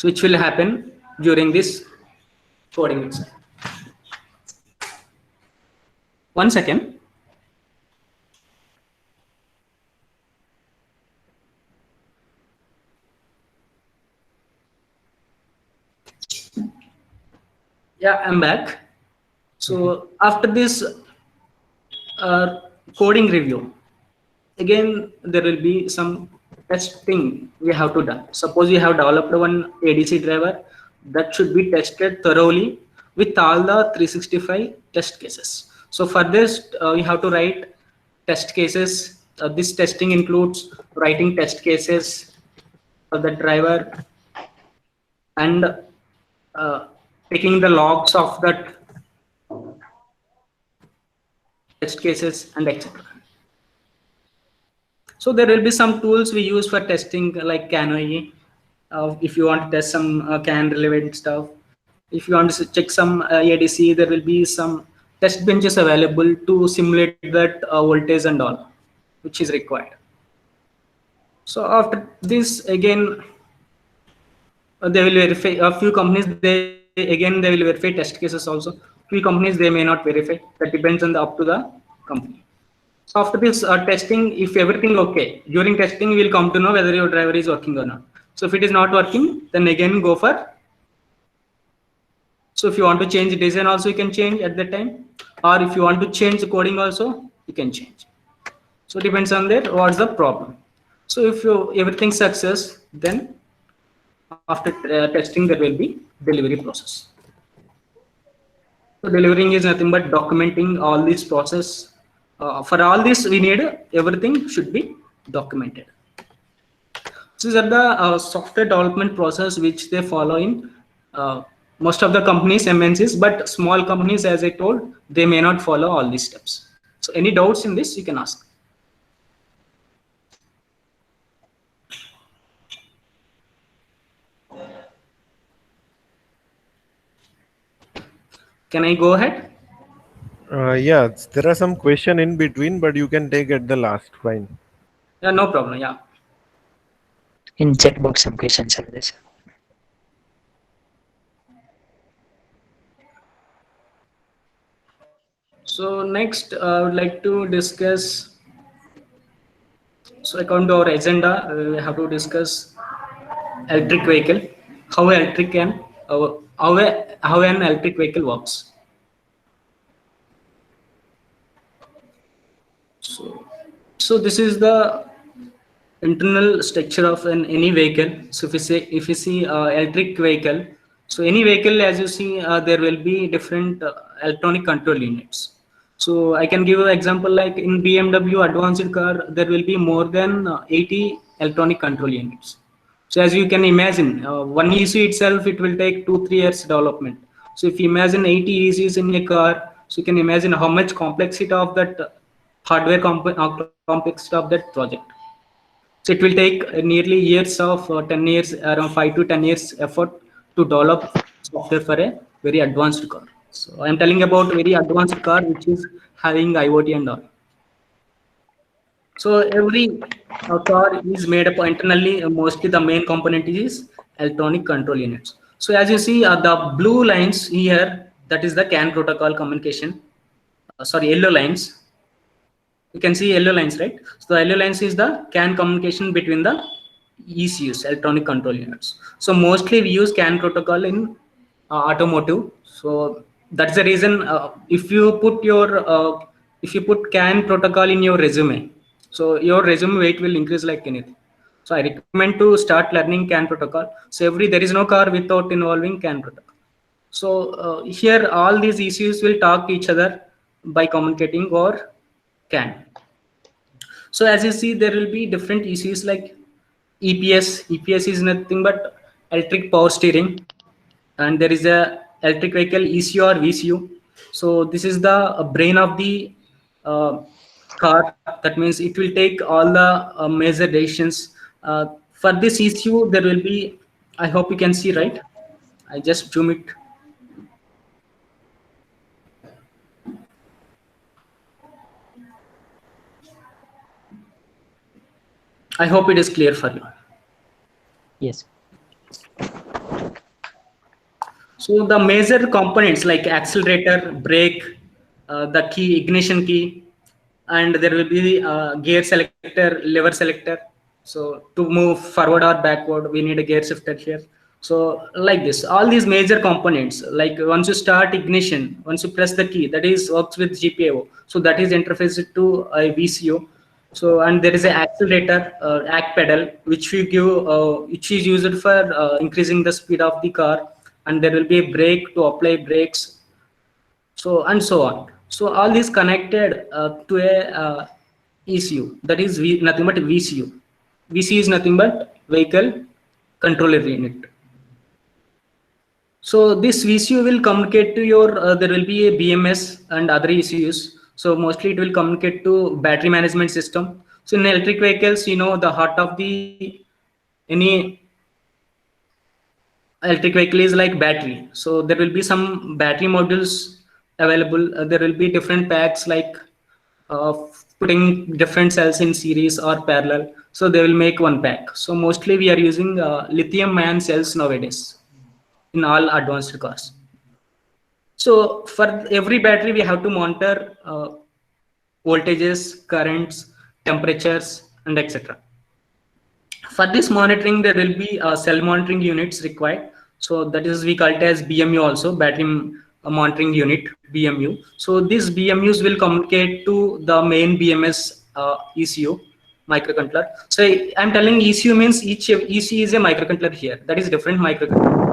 which will happen during this coding itself. 1 second. Yeah, I'm back. So after this coding review, again there will be some testing we have to do. Suppose you have developed one ADC driver, that should be tested thoroughly with all the 365 test cases. So for this, you have to write test cases. This testing includes writing test cases for the driver and taking the logs of that test cases and etc. So there will be some tools we use for testing, like CANOE. If you want to test some CAN relevant stuff, if you want to check some ADC, there will be some test benches available to simulate that voltage and all, which is required. So after this, again, they will verify. A few companies, they will verify test cases also. Few companies, they may not verify. That depends on up to the company. So after this testing, if everything okay, during testing, we will come to know whether your driver is working or not. So if it is not working, then again go for. So if you want to change design also, you can change at that time, or if you want to change the coding also, you can change. So it depends on that what's the problem. So if everything success, then after testing there will be delivery process. So delivering is nothing but documenting all this process. For all this, we need everything should be documented. These are the software development process which they follow in most of the companies, MNCs, but small companies, as I told, they may not follow all these steps. So any doubts in this, you can ask. Can I go ahead? Yeah, there are some question in between, but you can take at the last. Fine. Yeah, no problem. Yeah. In chat box, some questions are there. So next, I would like to discuss. So according to our agenda, we have to discuss electric vehicle, how an electric vehicle works. So this is the internal structure of any vehicle. So if you see electric vehicle, so any vehicle, as you see, there will be different electronic control units. So I can give you an example, like in BMW advanced car, there will be more than 80 electronic control units. So as you can imagine, one ECU itself, it will take 2-3 years development. So if you imagine 80 ECUs in a car, So you can imagine how much complexity of that hardware complexity of that project. So it will take nearly years of 10 years, around 5 to 10 years effort to develop software for a very advanced car. So I'm telling about very advanced car which is having IoT and all. So every car is made up internally. Mostly the main component is electronic control units. So as you see, the blue lines here, that is the CAN protocol communication. Sorry, yellow lines. You can see yellow lines, right? So the yellow lines is the CAN communication between the ECUs, electronic control units. So mostly we use CAN protocol in automotive. So that's the reason if you put CAN protocol in your resume, so your resume weight will increase like anything. So I recommend to start learning CAN protocol. So there is no car without involving CAN protocol. So here all these ECUs will talk to each other by communicating or CAN. So as you see, there will be different ECUs like EPS. EPS is nothing but electric power steering, and there is a electric vehicle ECU or VCU. So this is the brain of the car. That means it will take all the major decisions. For this ECU, there will be. I hope you can see, right? I just zoom it. I hope it is clear for you. Yes. So the major components like accelerator, brake, the key, ignition key, and there will be the gear selector, lever selector. So to move forward or backward, we need a gear shifter here. So like this, all these major components, like once you start ignition, once you press the key, that is works with GPIO. So that is interfaced to a VCU. So and there is an accelerator, act pedal, which we give, which is used for increasing the speed of the car, and there will be a brake to apply brakes. So and so on. So all these connected to a ECU, that is nothing but VCU. VCU is nothing but vehicle controller unit. So this VCU will communicate to your, there will be a BMS and other ECUs. So mostly it will communicate to battery management system. So in electric vehicles, you know, the heart of any electric vehicle is like battery. So there will be some battery modules available. There will be different packs like putting different cells in series or parallel. So they will make one pack. So mostly we are using lithium ion cells nowadays in all advanced cars. So for every battery, we have to monitor voltages, currents, temperatures, and etc. For this monitoring, there will be cell monitoring units required. So that is, we call it as BMU also, battery monitoring unit, BMU. So these BMUs will communicate to the main BMS ECU microcontroller. So I'm telling ECU means each ECU is a microcontroller here. That is different microcontroller.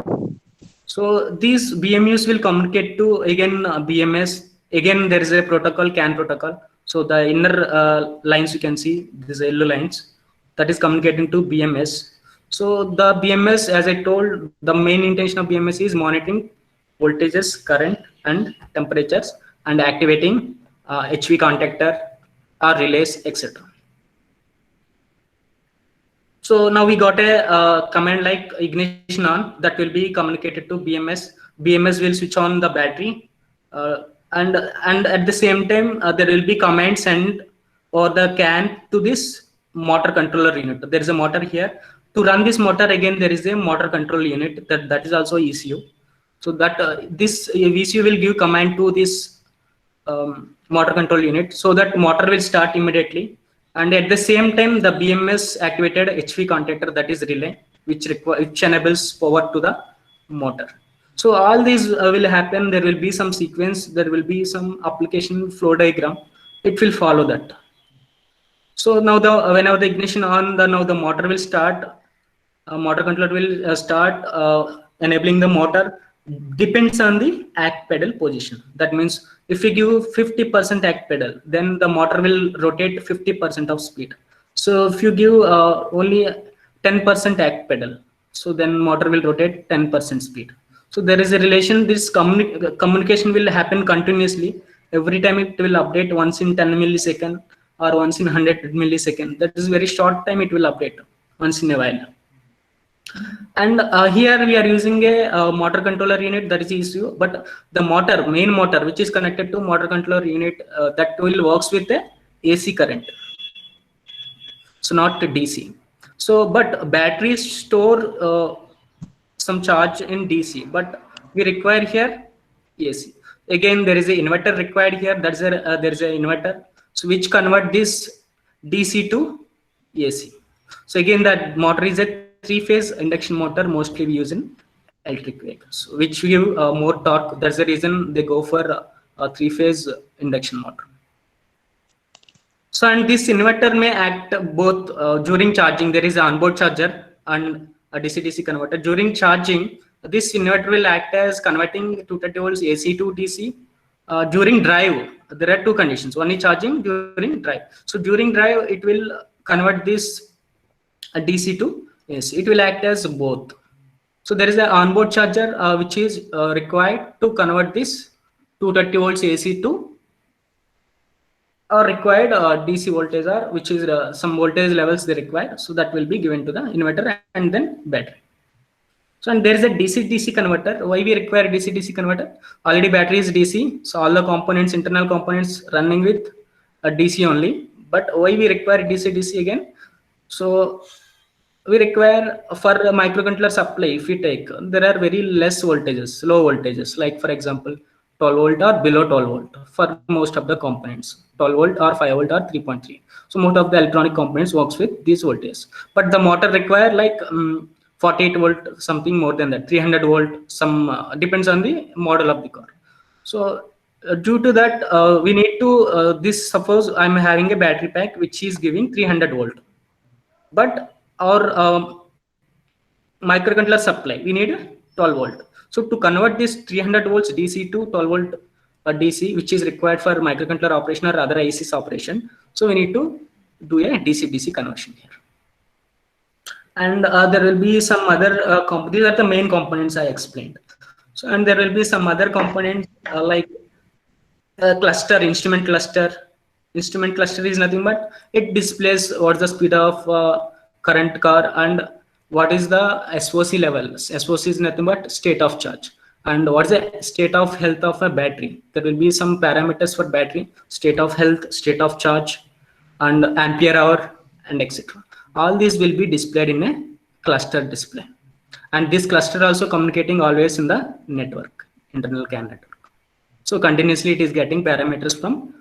So these BMUs will communicate to again BMS. Again, there is a protocol, CAN protocol. So the inner lines you can see, these yellow lines, that is communicating to BMS. So the BMS, as I told, the main intention of BMS is monitoring voltages, current, and temperatures, and activating HV contactor or relays, etc. So now we got a command like ignition on, that will be communicated to BMS. BMS will switch on the battery, and at the same time there will be command sent or the CAN to this motor controller unit. There is a motor here. To run this motor, again there is a motor control unit that is also ECU. So that this VCU will give command to this motor control unit, so that motor will start immediately. And at the same time, the BMS activated HV contactor, that is relay, which enables power to the motor. So all these will happen. There will be some sequence. There will be some application flow diagram. It will follow that. So now whenever the ignition on, now the motor will start. Motor controller will start enabling the motor. Depends on the act pedal position. That means if we give 50% act pedal, then the motor will rotate 50% of speed. So if you give only 10% act pedal, so then motor will rotate 10% speed. So there is a relation. This communication will happen continuously. every time it will update once in 10 millisecond or once in 100 millisecond. That is very short time it will update once in a while. And here we are using a motor controller unit, that is ECU, but the main motor which is connected to motor controller unit, that will works with the AC current, so not DC. So but batteries store some charge in DC, but we require here AC. Again, there is an inverter required here. That's there is an inverter, so which convert this DC to AC. So again, that motor is a 3-phase induction motor, mostly we use in electric vehicles, which give more torque. That's the reason they go for a 3-phase induction motor. So, and this inverter may act both during charging. There is an onboard charger and a DC-DC converter. During charging, this inverter will act as converting 230 volts AC to DC. During drive, there are two conditions. One is charging, during drive. So during drive, it will convert this DC to AC. It will act as both. So there is an onboard charger which is required to convert this 230 volts AC to required DC voltage, or which is some voltage levels they require. So that will be given to the inverter and then battery. So, and there is a DC-DC converter. Why we require DC-DC converter? Already battery is DC, so all the components, internal components running with a DC only. But why we require DC-DC again? So we require for a microcontroller supply, if we take, there are very less voltages, low voltages, like for example 12 volt or below 12 volt for most of the components, 12 volt or 5 volt or 3.3. So most of the electronic components works with these voltages, but the motor require like 48 volt, something more than that, 300 volt, some depends on the model of the car. So due to that, we need to this, suppose I'm having a battery pack which is giving 300 volt, but our microcontroller supply we need 12 volt. So to convert this 300 volts DC to 12 volt DC, which is required for microcontroller operation or other ICs operation, so we need to do a DC-DC conversion here. And there will be some other these are the main components I explained. So, and there will be some other components like cluster, instrument cluster. Instrument cluster is nothing but it displays what's the speed of current car and what is the SOC level. SOC is nothing but state of charge, and what's the state of health of a battery. There will be some parameters for battery: state of health, state of charge, and ampere hour, and etc. All these will be displayed in a cluster display, and this cluster also communicating always in the network, internal CAN network. So continuously it is getting parameters from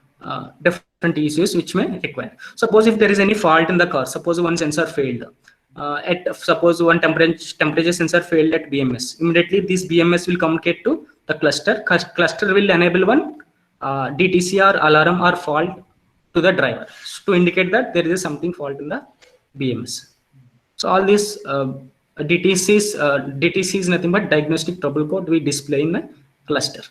different issues which may require. Suppose if there is any fault in the car, suppose one sensor failed, suppose one temperature sensor failed at BMS, immediately this BMS will communicate to the cluster. Cluster will enable one DTC or alarm or fault to the driver to indicate that there is something fault in the BMS. So all these DTC is nothing but diagnostic trouble code we display in the cluster.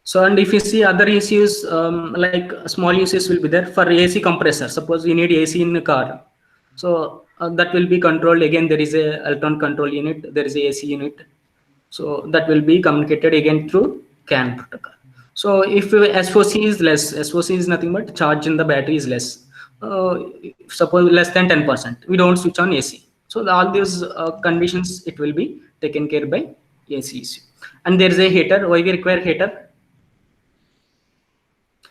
So, and if you see other issues, like small uses will be there for AC compressor. Suppose we need AC in the car, so that will be controlled. Again, there is a electron control unit, there is a AC unit, so that will be communicated again through CAN protocol. So if SOC is less, SOC is nothing but charge in the battery is less. Suppose less than 10%, we don't switch on AC. So all these conditions it will be taken care by AC issue. And there is a heater. Why we require heater?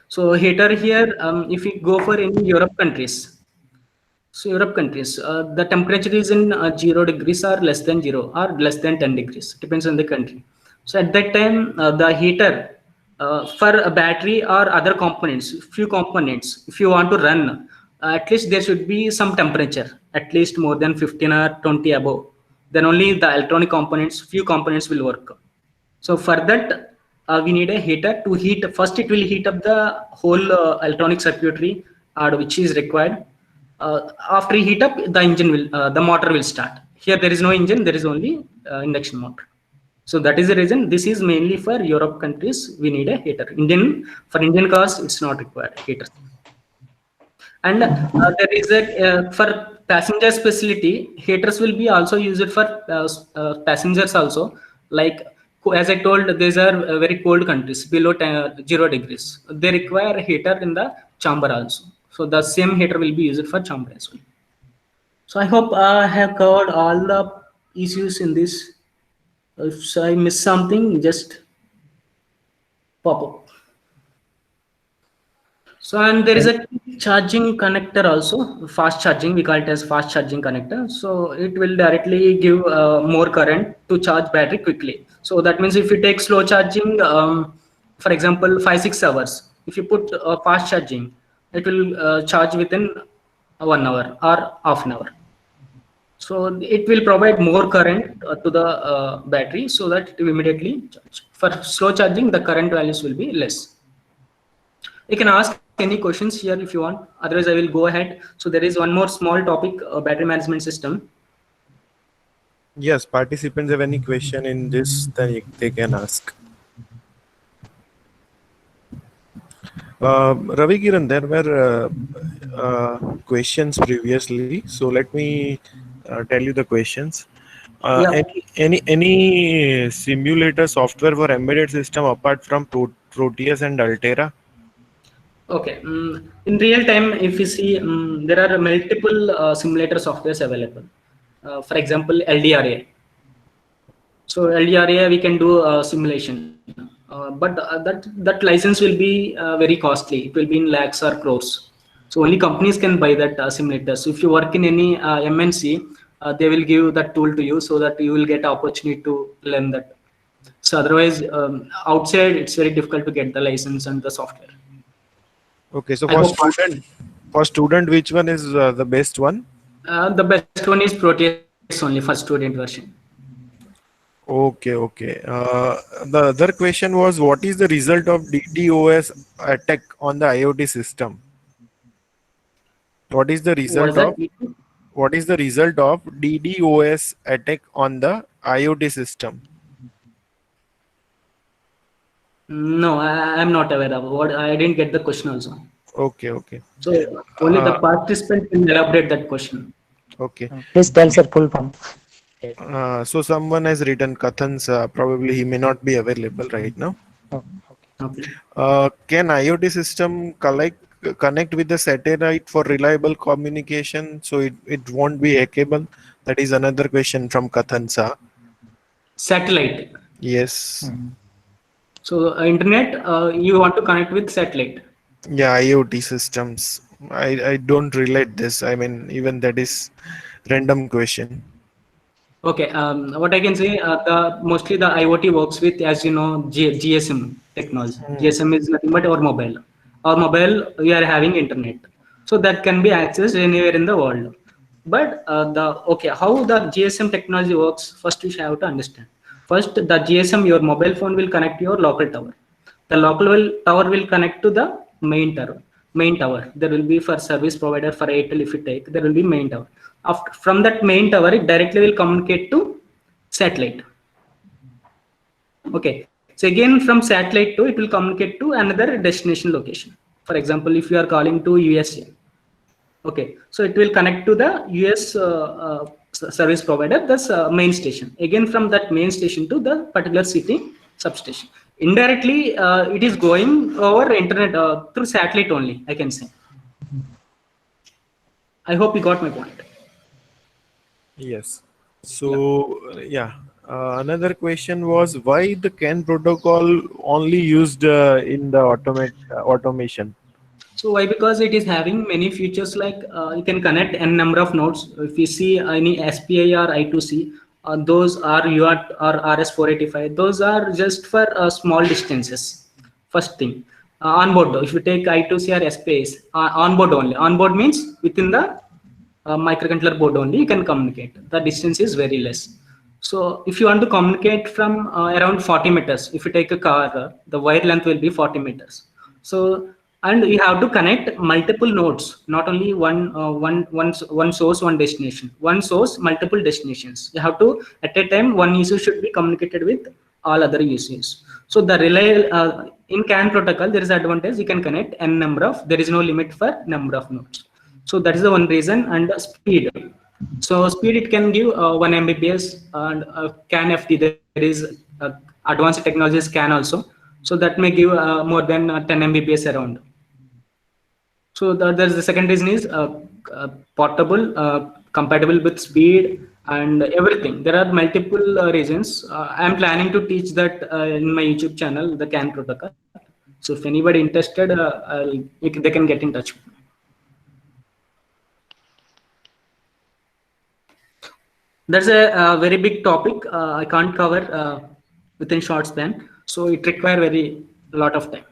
So heater here, if we go for any Europe countries, so Europe countries, the temperature is in 0 degrees or less than 0 or less than 10 degrees, depends on the country. So at that time, the heater for a battery or other components, few components, if you want to run, at least there should be some temperature, at least more than 15 or 20 above. Then only the electronic components, few components will work. So for that, we need a heater to heat. First, it will heat up the whole electronic circuitry, which is required. After heat up, the engine will, the motor will start. Here there is no engine, there is only induction motor. So that is the reason this is mainly for Europe countries. We need a heater. For Indian cars, it's not required heater. And there is a for passengers facility, heaters will be also used for passengers also, like as I told, these are very cold countries below 0 degrees. They require heater in the chamber also. So the same heater will be used for chamber as well. So I hope I have covered all the issues in this. If I miss something, just pop up. So, and there is a charging connector also, fast charging, we call it as fast charging connector. So it will directly give more current to charge battery quickly. So that means if you take slow charging, for example, 5-6 hours, if you put fast charging, it will charge within 1 hour or half an hour. So it will provide more current to the battery so that it will immediately charge. For slow charging, the current values will be less. You can ask any questions here if you want. Otherwise, I will go ahead. So there is one more small topic, battery management system. Yes, participants have any question in this, then they can ask. Ravi Kiran, there were questions previously, so let me tell you the questions. Yeah. Any simulator software for embedded system apart from Proteus and Altera? Okay. In real time, if you see, there are multiple simulator softwares available. For example, LDRA. So LDRA, we can do simulation, but that license will be very costly. It will be in lakhs or crores. So only companies can buy that simulator. So if you work in any MNC, they will give that tool to you so that you will get opportunity to learn that. So otherwise, outside it's very difficult to get the license and the software. Okay, so I for student, which one is the best one? The best one is Proteus only for student version. Okay. The other question was, what is the result of DDoS attack on the IoT system? What is the result of DDoS attack on the IoT system? No, I am not aware of what. I didn't get the question also. Okay. So only the participant can elaborate that question. Okay. Please tell sir full form. So someone has written Kathan's, probably he may not be available right now. Oh, okay. Okay. Can IoT system connect with the satellite for reliable communication, so it won't be hackable? That is another question from Kathansa. Satellite. Yes. So internet, you want to connect with satellite. Yeah, IoT systems. I don't relate this. I mean, even that is random question. Okay. What I can say, mostly the IoT works with, as you know, GSM technology. GSM is nothing but our mobile. Our mobile, we are having internet, so that can be accessed anywhere in the world. But how the GSM technology works? First, we have to understand. First, the GSM, your mobile phone will connect to your local tower. The local tower will connect to the main tower. There will be for service provider, for Airtel if you take, there will be main tower. From that main tower, it directly will communicate to satellite. Okay. So again, from satellite to, it will communicate to another destination location. For example, if you are calling to USA, okay, so it will connect to the US service provider, that's main station. Again, from that main station to the particular city substation. Indirectly, it is going over internet through satellite only, I can say. I hope you got my point. Yes. So yeah, another question was, why the CAN protocol only used in the automation? So why? Because it is having many features, like you can connect n number of nodes. If you see any SPI or I2C, those are UART or RS485. Those are just for small distances. First thing, onboard. If you take I2C or SPI, onboard only. Onboard means within the microcontroller board only you can communicate. The distance is very less. So if you want to communicate from around 40 meters, if you take a car, the wire length will be 40 meters. So, and you have to connect multiple nodes, not only one source, one destination. One source, multiple destinations. You have to, at a time, one user should be communicated with all other users. So the in CAN protocol, there is advantage, you can connect n number of, there is no limit for number of nodes. So that is the one reason. And speed. So speed, it can give 1 Mbps, and CAN FT, there is advanced technologies can also. So that may give more than 10 Mbps around. So there's the second reason is portable, compatible with speed and everything. There are multiple reasons. I'm planning to teach that in my YouTube channel, the CAN protocol. So if anybody interested, they can get in touch with me. That's a very big topic. I can't cover within short span. So it requires a lot of time.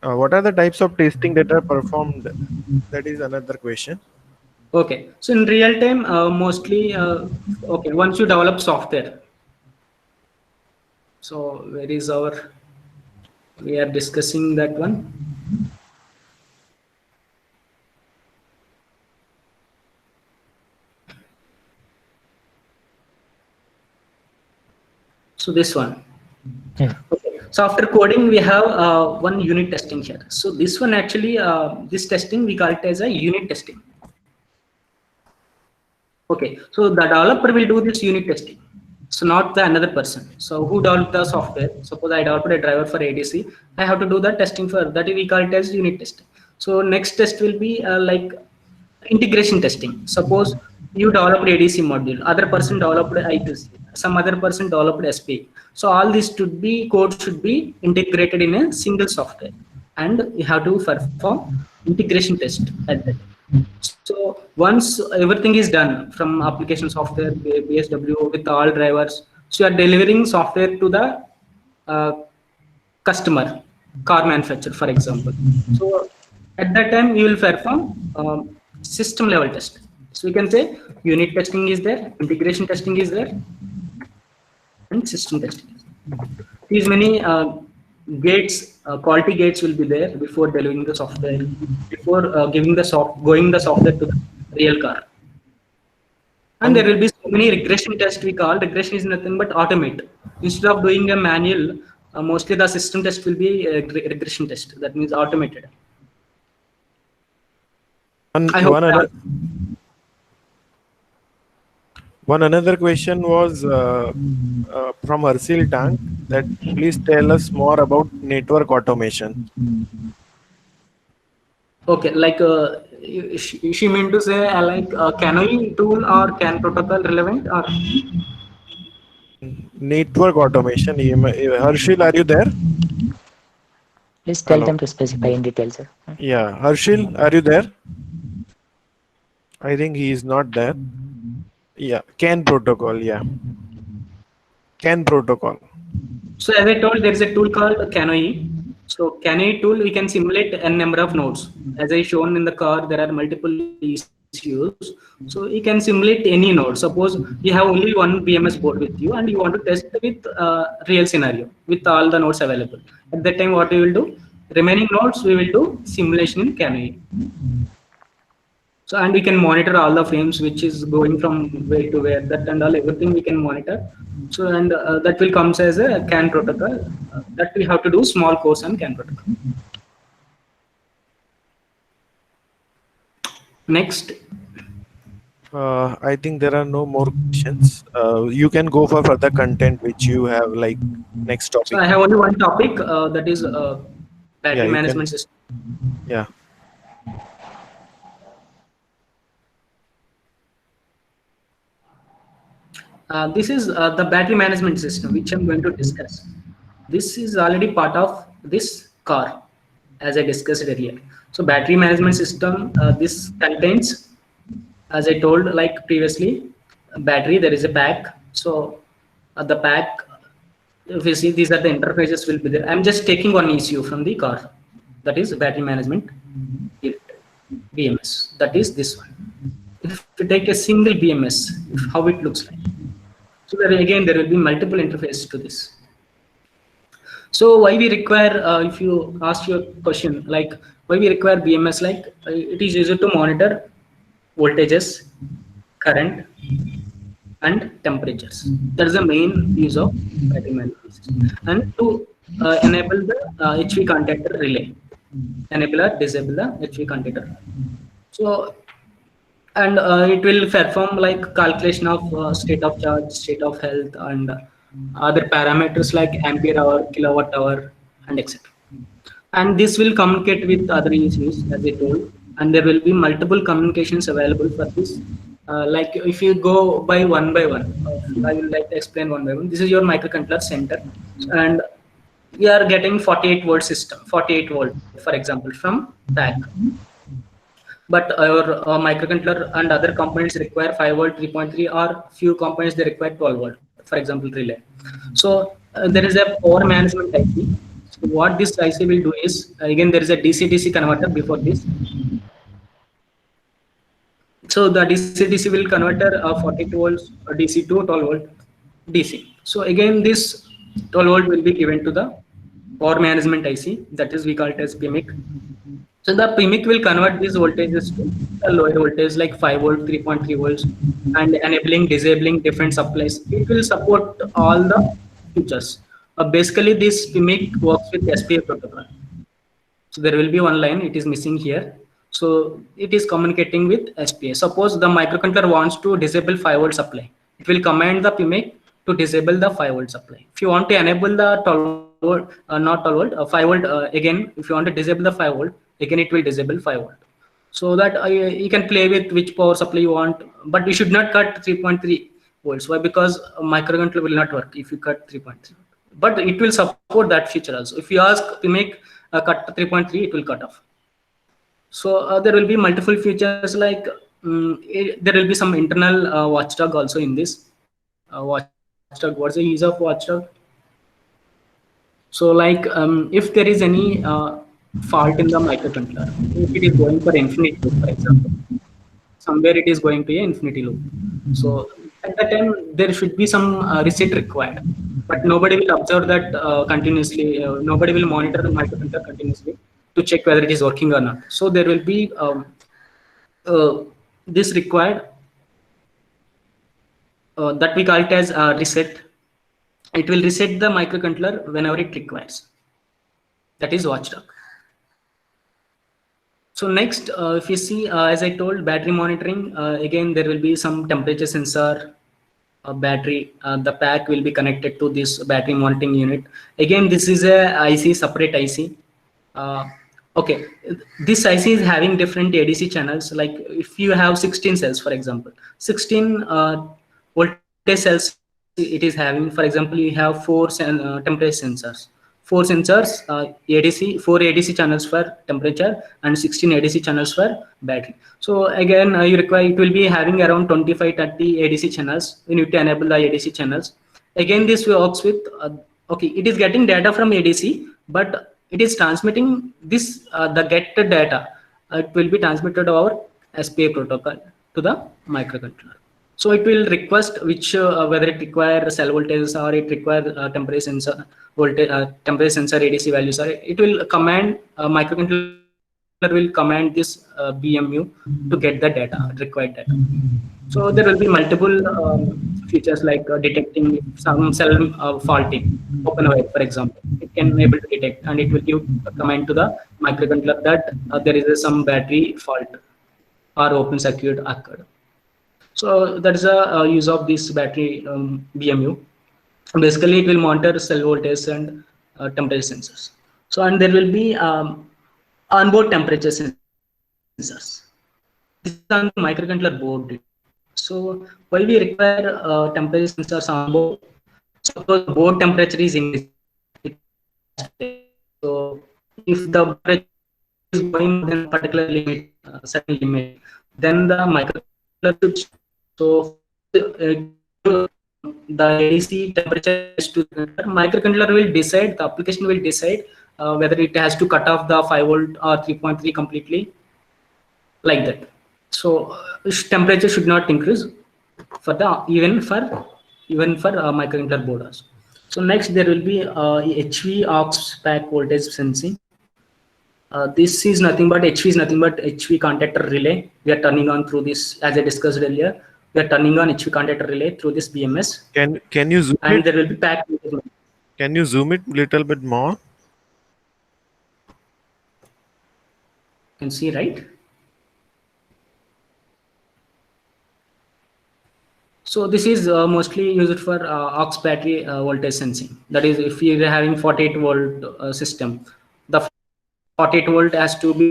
What are the types of testing that are performed? That is another question. Okay, so in real time, mostly, okay, once you develop software. So where is our, we are discussing that one. So this one. Yeah. Okay. So after coding, we have one unit testing here. So this one actually, this testing, we call it as a unit testing. Okay, so the developer will do this unit testing. So not the another person. So who developed the software? Suppose I developed a driver for ADC. I have to do the testing for that. We call it as unit testing. So next test will be like integration testing. Suppose you developed ADC module, other person developed I2C, some other person developed SPI. So all this code should be integrated in a single software, and you have to perform integration test at that. So once everything is done from application software, BSW with all drivers, so you are delivering software to the customer, car manufacturer, for example. So at that time, you will perform system level test. So we can say unit testing is there, integration testing is there, and system testing is there. These many gates, quality gates will be there before delivering the software, before going the software to the real car. And there will be so many regression tests. We call regression is nothing but automate. Instead of doing a manual, mostly the system test will be a regression test. That means automated. One another question was from Harshil Tank, that please tell us more about network automation. Okay, like she meant to say like CAN tool or CAN protocol relevant or Network automation. Harshil, are you there? Please tell Hello. them to specify in detail, sir. Yeah, Harshil, are you there? I think he is not there. Yeah, CAN protocol. Yeah, CAN protocol. So as I told, there is a tool called CAN. So CAN tool, we can simulate n number of nodes. As I shown in the car, there are multiple ECUs. So you can simulate any node. Suppose you have only one BMS board with you and you want to test with real scenario with all the nodes available. At that time, what we will do? Remaining nodes, we will do simulation in CAN. So, and we can monitor all the frames which is going from where to where, that and all, everything we can monitor. So, and that will comes as a CAN protocol that we have to do small course on CAN protocol. Next. I think there are no more questions. You can go for further content which you have, like next topic. So I have only one topic that is battery management system. Yeah. This is the battery management system which I'm going to discuss. This is already part of this car, as I discussed earlier. So battery management system, this contains, as I told like previously, battery, there is a pack. So the pack, if you see, these are the interfaces will be there. I'm just taking one ECU from the car, that is battery management unit, BMS, that is this one. If you take a single BMS, how it looks like. So there again, there will be multiple interfaces to this. So why we require, if you ask your question, like why we require BMS, like it is used to monitor voltages, current, and temperatures. That is the main use of battery management system. And to enable the HV contactor relay, enable or disable the HV contactor. So and it will perform like calculation of state of charge, state of health, and other parameters like ampere hour, kilowatt hour, and etc. And this will communicate with other ECUs, as I told, and there will be multiple communications available for this. Like if you go by one, I will like to explain one by one. This is your microcontroller center, and we are getting 48 volt system, 48 volt, for example, from pack. But our microcontroller and other components require 5 volt, 3.3, or few components they require 12 volt, for example, relay. So there is a power management IC. So what this IC will do is, again, there is a DC-DC converter before this. So the DC-DC will converter 42 volts DC to 12 volt DC. So again, this 12 volt will be given to the power management IC, that is we call it as PMIC. So the PMIC will convert these voltages to a lower voltage like 5 volt, 3.3 volts, and enabling, disabling different supplies. It will support all the features. Basically, this PMIC works with SPA protocol. So there will be one line, it is missing here. So it is communicating with SPA. Suppose the microcontroller wants to disable 5 volt supply. It will command the PMIC to disable the 5 volt supply. If you want to enable the 12 volt, not 12 volt, 5 volt, again, if you want to disable the 5 volt, again it will disable 5 volt. So that you can play with which power supply you want, but you should not cut 3.3 volts. Why? Because a microcontroller will not work if you cut 3.3. But it will support that feature also. If you ask PMIC cut 3.3, it will cut off. So there will be multiple features like there will be some internal watchdog also in this. Watchdog, what's the use of watchdog? So like if there is any fault in the microcontroller, if it is going for infinite loop, for example, somewhere it is going to a infinity loop. So at that time there should be some reset required, but nobody will observe that continuously. Nobody will monitor the microcontroller continuously to check whether it is working or not. So there will be this required that we call it as reset. It will reset the microcontroller whenever it requires. That is watchdog. So next, if you see, as I told, battery monitoring, again, there will be some temperature sensor, battery, the pack will be connected to this battery monitoring unit. Again, this is a IC, separate IC. Okay, this IC is having different ADC channels. Like if you have 16 cells, for example, 16 voltage cells it is having. For example, you have 4 temperature sensors. 4 sensors, ADC, 4 ADC channels for temperature and 16 ADC channels for battery. So again, you require, it will be having around 25, 30 ADC channels. You need to enable the ADC channels. Again, this works with, okay, it is getting data from ADC, but it is transmitting this, the get data. It will be transmitted over SPA protocol to the microcontroller. So it will request which whether it require cell voltages or it require temperature sensor voltage, temperature sensor ADC values, or it will command microcontroller will command this BMU to get the data, required data. So there will be multiple features like detecting some cell faulting, OpenWire, for example. It can be able to detect, and it will give a command to the microcontroller that there is some battery fault or open circuit occurred. So that is a use of this battery BMU. Basically, it will monitor cell voltage and temperature sensors. So, and there will be onboard temperature sensors. This is on the microcontroller board. So, while we require temperature sensors on board, suppose board temperature is increased. So, if the temperature is going within a particular limit, certain limit, then the microcontroller should. So the ADC temperature is to microcontroller will decide, the application will decide whether it has to cut off the 5 volt or 3.3 completely, like that. So temperature should not increase for the even for microcontroller board also. So next there will be HV aux pack voltage sensing. This is nothing but HV is nothing but HV contactor relay. We are turning on through this, as I discussed earlier. We are turning on HV contactor relay through this BMS. Can you zoom and it? There will be pack. Can you zoom it a little bit more? You can see, right? So this is mostly used for aux battery voltage sensing. That is, if you are having 48 volt system, the 48 volt has to be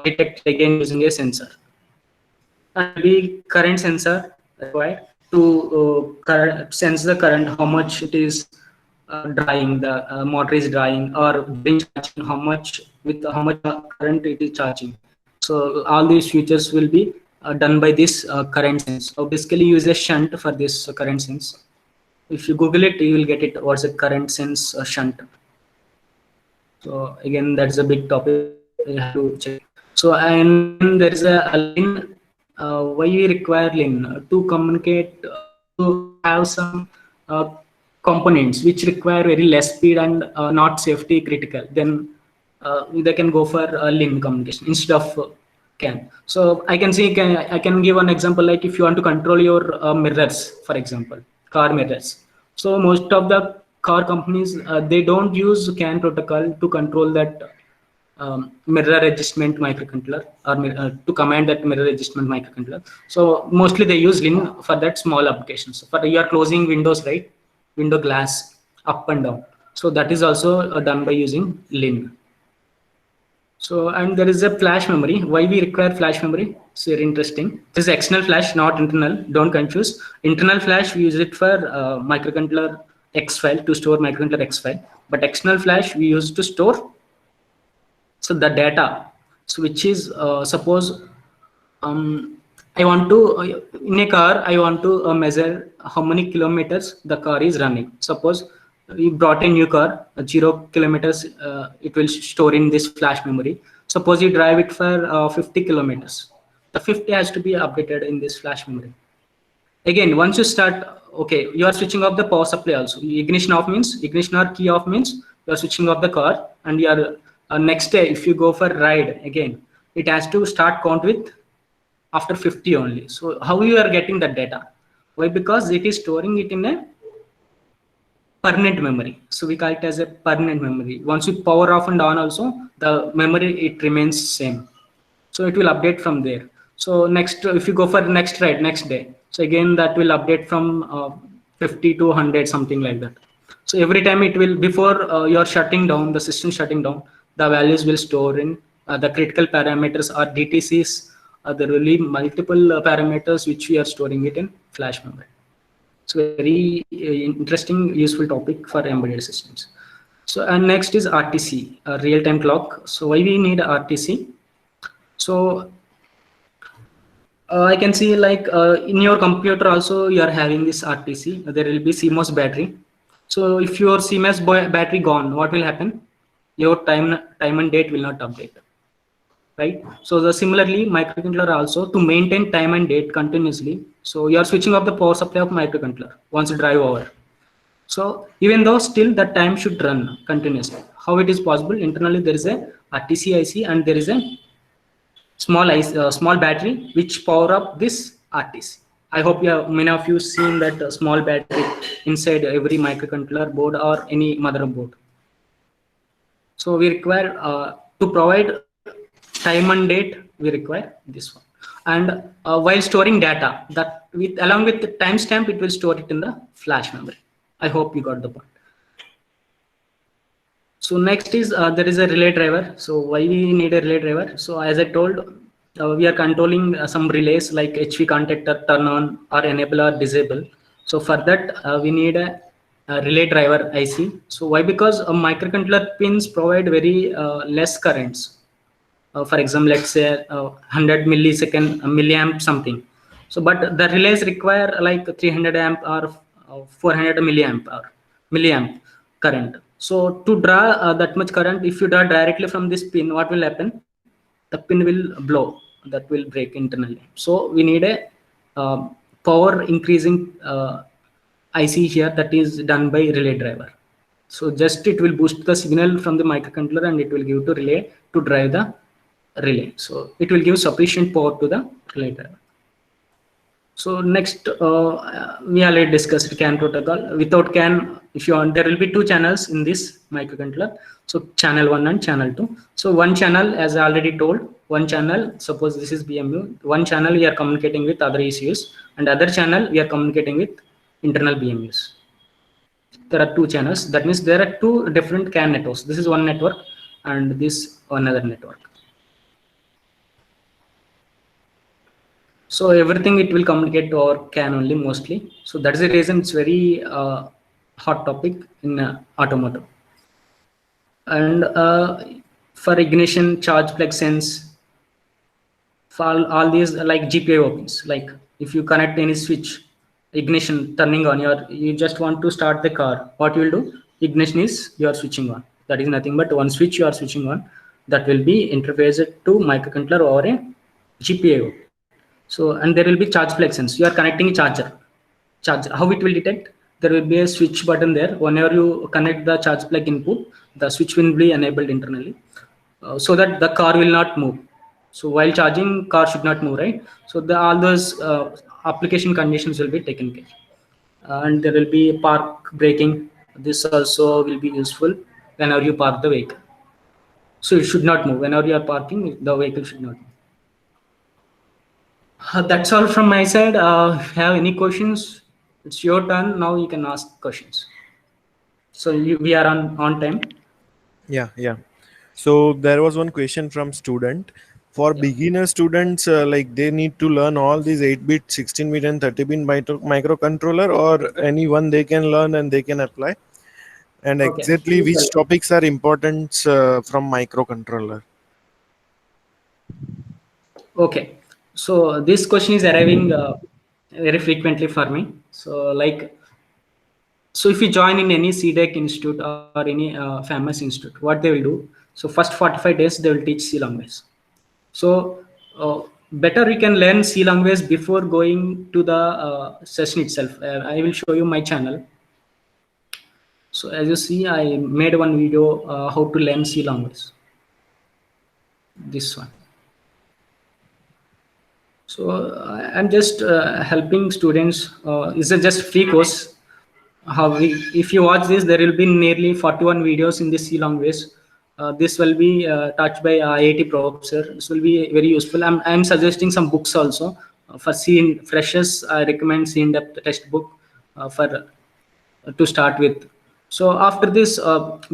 detected again using a sensor. And be current sensor required to sense the current, how much it is drying, the motor is drying, or during charging, how much current it is charging. So all these features will be done by this current sense. So basically use a shunt for this current sense. If you Google it, you will get it. What's a current sense shunt? So again, that's a big topic. You have to check. So and there is a LIN. Why we require LIN to communicate, to have some components which require very less speed and not safety critical. Then they can go for LIN communication instead of CAN. So I can give an example, like if you want to control your mirrors, for example, car mirrors. So most of the car companies they don't use CAN protocol to control that mirror adjustment microcontroller, or to command that mirror adjustment microcontroller. So mostly they use LIN for that small applications. For you are closing windows, right? Window glass up and down. So that is also done by using LIN. So, and there is a flash memory. Why we require flash memory? It's very interesting. This is external flash, not internal. Don't confuse. Internal flash, we use it for microcontroller X file, to store microcontroller X file. But external flash, we use to store so the data. So which is suppose I want to in a car, I want to measure how many kilometers the car is running. Suppose we brought a new car, 0 kilometers, it will store in this flash memory. Suppose you drive it for 50 kilometers. The 50 has to be updated in this flash memory. Again, once you start, okay, you are switching off the power supply also. Ignition off means, ignition or key off means you are switching off the car, and you are next day, if you go for ride again, it has to start count with after 50 only. So how you are getting that data? Why? Because it is storing it in a permanent memory. So we call it as a permanent memory. Once you power off and on also, the memory, it remains same. So it will update from there. So next, if you go for next ride, next day, so again that will update from 50 to 100, something like that. So every time it will, before you're shutting down, the system shutting down, the values will store in the critical parameters or DTCs. There will be multiple parameters which we are storing it in flash memory. So very interesting, useful topic for embedded systems. So and next is RTC, real-time clock. So why we need RTC? So I can see like in your computer also you are having this RTC. There will be CMOS battery. So if your CMOS battery gone, what will happen? Your time and date will not update, right? So similarly, microcontroller also, to maintain time and date continuously. So you are switching off the power supply of microcontroller once you drive over. So even though still the time should run continuously. How it is possible? Internally there is a RTC IC and there is a small battery which power up this RTC. I hope many of you seen that small battery inside every microcontroller board or any motherboard. So we require to provide time and date, we require this one. And while storing data, that along with the timestamp, it will store it in the flash memory. I hope you got the point. So next is there is a relay driver. So why we need a relay driver? So as I told, we are controlling some relays like HV contactor, turn on or enable or disable. So for that we need a relay driver IC. So why? Because microcontroller pins provide very less currents. For example, let's say 100 milliamp something. So but the relays require like 300 amp or 400 milliamp current. So to draw that much current, if you draw directly from this pin, what will happen? The pin will blow, that will break internally. So we need a power increasing IC here, that is done by relay driver. So just it will boost the signal from the microcontroller and it will give to relay to drive the relay. So it will give sufficient power to the relay driver. So next, we already discussed CAN protocol. Without CAN, if you want, there will be two channels in this microcontroller. So channel 1 and channel 2. So one channel, as I already told, one channel, suppose this is BMU, one channel we are communicating with other ECUs, and other channel we are communicating with internal BMUs. There are two channels. That means there are two different CAN networks. This is one network and this another network. So everything it will communicate to our CAN only mostly. So that is the reason it's very hot topic in automotive. And for ignition, charge plug sense, for all these like GPIO pins, like if you connect any switch, ignition turning on, you just want to start the car, what you will do? Ignition is you are switching on. That is nothing but one switch you are switching on, that will be interfaced to microcontroller or a GPIO. So, and there will be charge plug sense. You are connecting a charger. How it will detect? There will be a switch button there. Whenever you connect the charge plug input, the switch will be enabled internally, so that the car will not move. So while charging, car should not move, right? So all those application conditions will be taken care. And there will be park braking. This also will be useful whenever you park the vehicle. So it should not move. Whenever you are parking, the vehicle should not move. That's all from my side. If you have any questions, it's your turn. Now you can ask questions. So we are on time. Yeah. So there was one question from student. For beginner students, like they need to learn all these 8-bit, 16-bit, and 30-bit microcontroller, or any one they can learn and they can apply. And Okay. exactly which topics are important from microcontroller? Okay. So this question is arriving very frequently for me. So so if you join in any CDEC institute or any famous institute, what they will do? So first 45 days they will teach C language. So better we can learn C language before going to the session itself. I will show you my channel. So as you see, I made one video how to learn C language. This one. So I'm just helping students. It's a just free course. If you watch this, there will be nearly 41 videos in this C language. This will be touched by IIT professor. This will be very useful. I'm suggesting some books also for C freshers. I recommend C in-depth textbook to start with. So after this,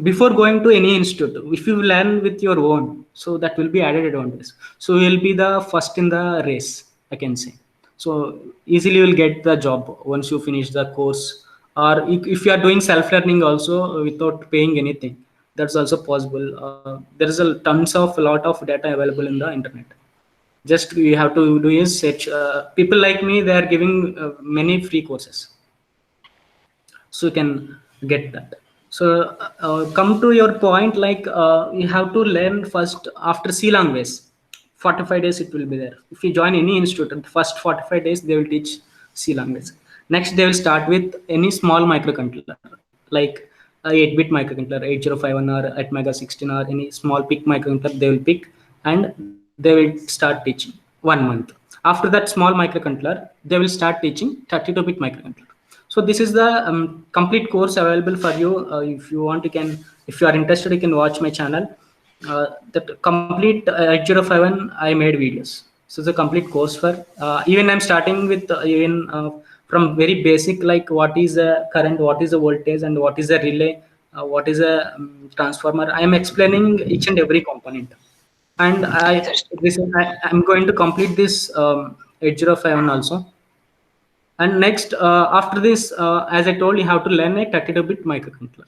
before going to any institute, if you learn with your own, so that will be added advantage. So you will be the first in the race, I can say. So easily you will get the job once you finish the course. Or if you are doing self-learning also without paying anything, that's also possible. There is a lot of data available in the internet. Just you have to do is search. People like me, they are giving many free courses, so you can get that. So come to your point, like you have to learn first after C language. 45 days it will be there. If you join any institute, the first 45 days they will teach C language. Next they will start with any small microcontroller, like 8-bit microcontroller, 8051 or Atmega 16 or any small PIC microcontroller they will pick, and they will start teaching 1 month. After that small microcontroller, they will start teaching 32-bit microcontroller. So this is the complete course available for you. If you want, if you are interested, you can watch my channel. That complete 8051, I made videos. So it's a complete course for, even I'm starting with from very basic, like what is the current, what is the voltage, and what is the relay, what is a transformer. I am explaining each and every component. And I'm going to complete this 8051 also. And next, after this, as I told, you have to learn a 32-bit microcontroller.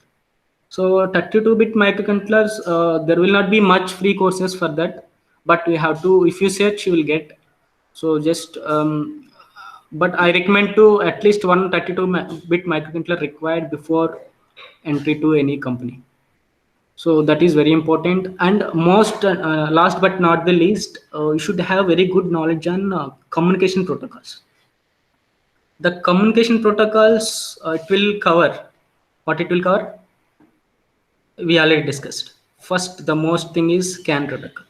So 32-bit microcontrollers, there will not be much free courses for that, but you have to, if you search, you will get. So just, but I recommend to at least one 32-bit microcontroller required before entry to any company. So that is very important. And most, last but not the least, you should have very good knowledge on communication protocols. The communication protocols, it will cover. What it will cover? We already discussed. First, the most thing is CAN protocol.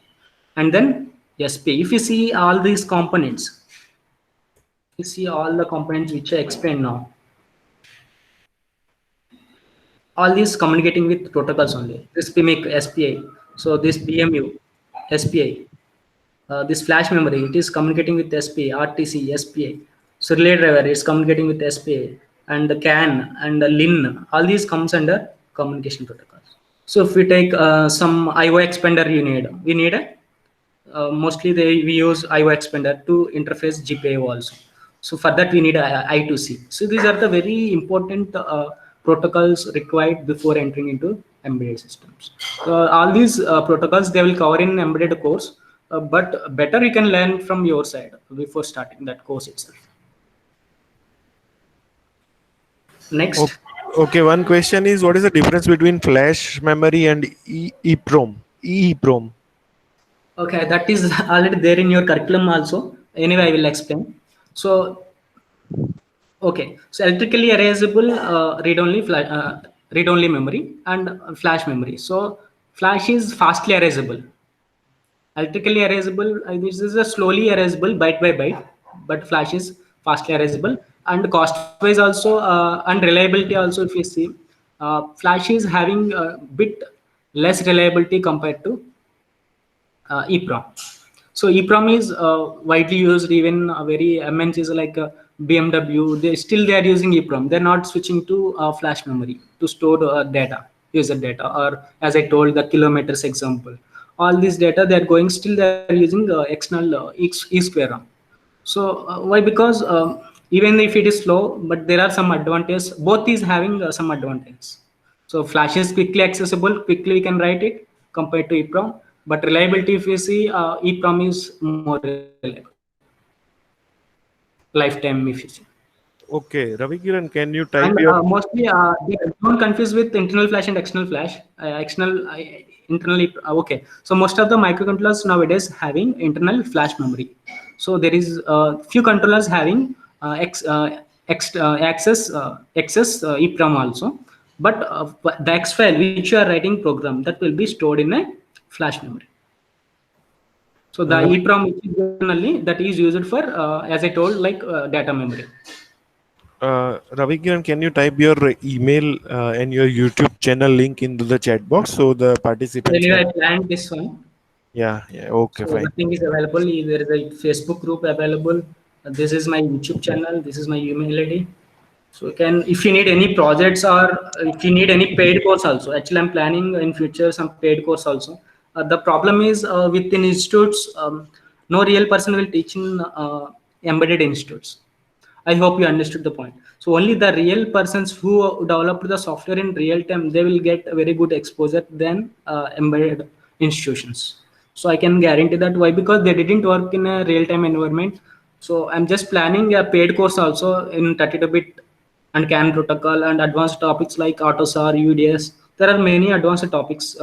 And then SP. If you see all these components, you see all the components which I explained now. All these communicating with protocols only. This PMIC, SPI. So this BMU, SPI. this flash memory, it is communicating with SPA, RTC, SPA. So relay driver is communicating with SPA, and the CAN and the LIN, all these comes under communication protocols. So if we take some IO expander, we need a mostly we use IO expander to interface GPIO also. So for that we need a I2C. So these are the very important protocols required before entering into embedded systems. All these protocols they will cover in embedded course, but better you can learn from your side before starting that course itself. Next. Okay, one question is, what is the difference between flash memory and EEPROM? EEPROM. Okay, that is already there in your curriculum also. Anyway, I will explain. So, okay, so electrically erasable read-only memory and flash memory. So, flash is fastly erasable. Electrically erasable, this is a slowly erasable byte by byte, but flash is fastly erasable. And cost-wise also, and reliability also, if you see, flash is having a bit less reliability compared to EEPROM. So EEPROM is widely used, even very MNCs like BMW, they are using EEPROM. They're not switching to flash memory to store data, user data, or as I told the kilometers example. All these data they're going still they're using external E-square RAM. So why? Because even if it is slow, but there are some advantages. Both is having some advantages. So flash is quickly accessible, quickly we can write it compared to EEPROM. But reliability, if you see, EEPROM is more reliable. Lifetime, if you see. Okay, Ravi Kiran, can you type And your... mostly, don't confuse with internal flash and external flash. Internally, okay. So most of the microcontrollers nowadays having internal flash memory. So there is few controllers having access EEPROM also. But the X file which you are writing program, that will be stored in a flash memory. So the EEPROM which is internally, that is used for, as I told, like data memory. Ravi Kiran, can you type your email and your YouTube channel link into the chat box so the participants Anyway, can... I planned this one. Yeah, okay, So fine. nothing is available. There is a Facebook group available. This is my YouTube channel. This is my email ID. So you can, if you need any projects or if you need any paid course also. Actually, I'm planning in future some paid course also. The problem is within institutes, no real person will teach in embedded institutes. I hope you understood the point. So only the real persons who developed the software in real time, they will get a very good exposure than embedded institutions. So I can guarantee that. Why? Because they didn't work in a real time environment. So I'm just planning a paid course also in 32-bit and CAN protocol and advanced topics like AutoSAR, UDS. There are many advanced topics.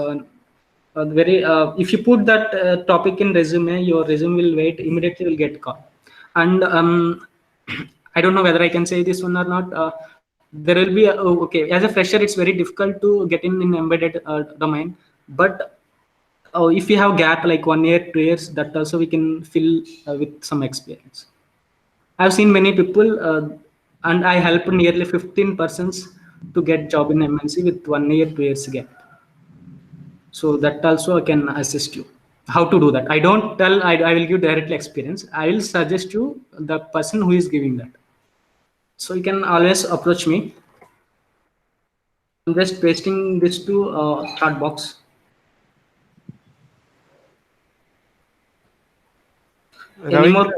If you put that topic in resume, your resume will wait immediately will get called. And I don't know whether I can say this one or not. There will be okay. As a fresher, it's very difficult to get in embedded domain. But if you have gap like 1 year, 2 years, that also we can fill with some experience. I've seen many people, and I helped nearly 15 persons to get job in MNC with 1 year, 2 years gap. So that also I can assist you how to do that. I don't tell I will give directly experience. I will suggest you the person who is giving that. So you can always approach me. I'm just pasting this to chat box. Any more?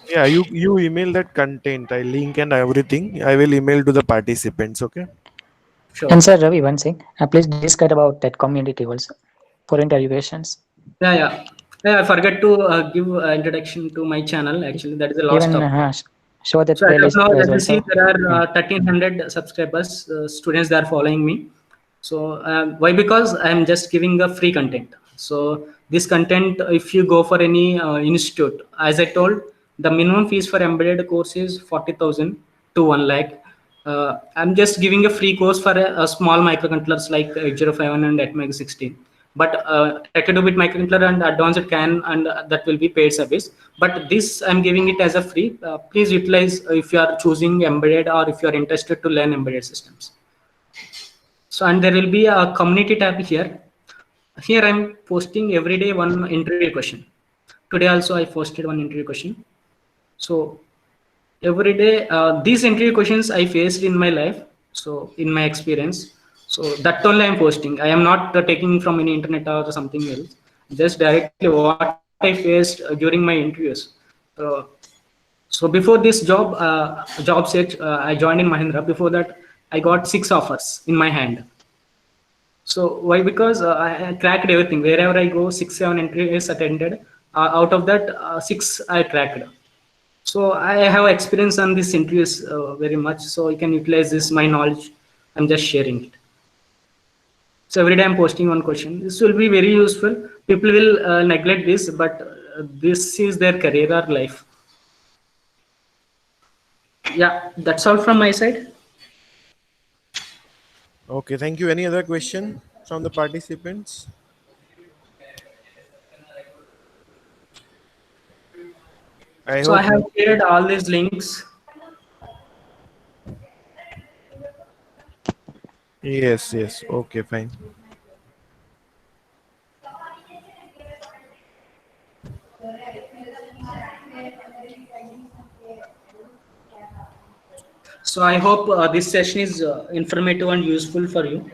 Yeah, you email that content, I link and everything. I will email to the participants. Okay. Sure. And sir, Ravi, one thing, please discuss about that community also for interrogations. Yeah. I forgot to give introduction to my channel. Actually, that is the last Even show that So as of playlist now, as as you well. see, So there are 1300 subscribers, students that are following me. So why? Because I'm just giving a free content. So this content, if you go for any institute, as I told, the minimum fees for embedded course is 40,000 to 1 lakh. I'm just giving a free course for a small microcontrollers like 8051 and Atmega 16. But 32-bit microcontroller and advanced CAN, and that will be paid service. But this I'm giving it as a free. Please utilize if you are choosing embedded or if you are interested to learn embedded systems. So, and there will be a community tab here. Here I'm posting every day one interview question. today also I posted one interview question. So every day, these interview questions I faced in my life. So in my experience, so that only I'm posting. I am not taking from any internet or something else. Just directly what I faced during my interviews. Uh, so before this job search, I joined in Mahindra. Before that, I got 6 offers in my hand. So why? Because I cracked everything. Wherever I go, 6, 7 interviews attended. Out of that, 6 I cracked. So I have experience on this interviews very much. So I can utilize this my knowledge. I'm just sharing it. So every day I'm posting one question. This will be very useful. People will neglect this, but this is their career or life. Yeah, that's all from my side. Okay, thank you. Any other question from the participants? I So I hope. have shared all these links. Yes, yes. Okay, fine. So I hope this session is informative and useful for you.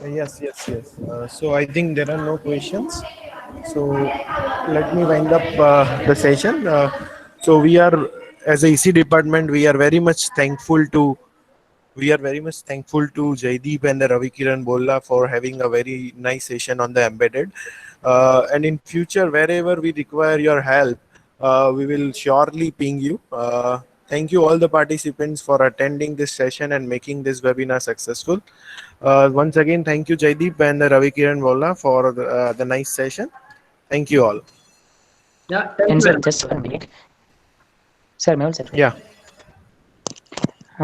Yes, yes, yes. So I think there are no questions. So let me wind up the session. So we are, as a EC department, we are very much thankful to Jaideep and the Ravi Kiran Bolla for having a very nice session on the embedded. And in future, wherever we require your help, we will surely ping you. Thank you all the participants for attending this session and making this webinar successful. Once again, thank you Jaideep and the Ravi Kiran Bolla for the nice session. Thank you all. Yeah, thank And you sir, very much. just 1 minute. Sir, Mehul sir. Yeah.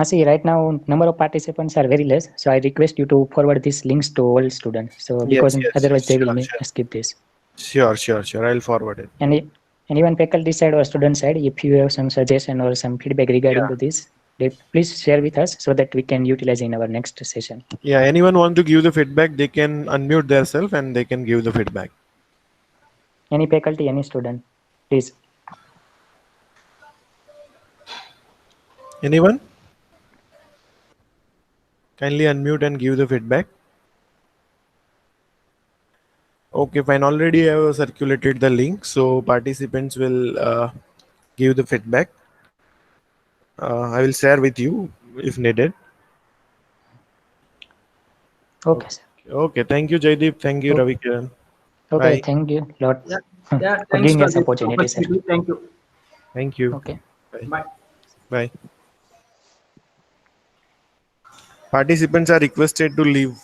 See, right now, number of participants are very less. So I request you to forward these links to all students. So because Yes, yes, otherwise yes. they will Sure, sure. skip this. Sure. I'll forward it. And even faculty side or student side, if you have some suggestion or some feedback regarding Yeah. to this, please share with us so that we can utilize in our next session. Yeah. Anyone want to give the feedback, they can unmute themselves and they can give the feedback. Any faculty, any student, please. Anyone? Kindly unmute and give the feedback. Okay, fine. Already I have circulated the link, so participants will give the feedback. I will share with you if needed. Okay, sir. Okay. Thank you, Jaideep. Thank you, Okay. Ravi Kiran. Okay, Bye. thank you lot Yeah, for thanks giving for us this opportunity, sir. opportunity. Thank you. Thank you. Okay. Bye. Bye. Bye. Participants are requested to leave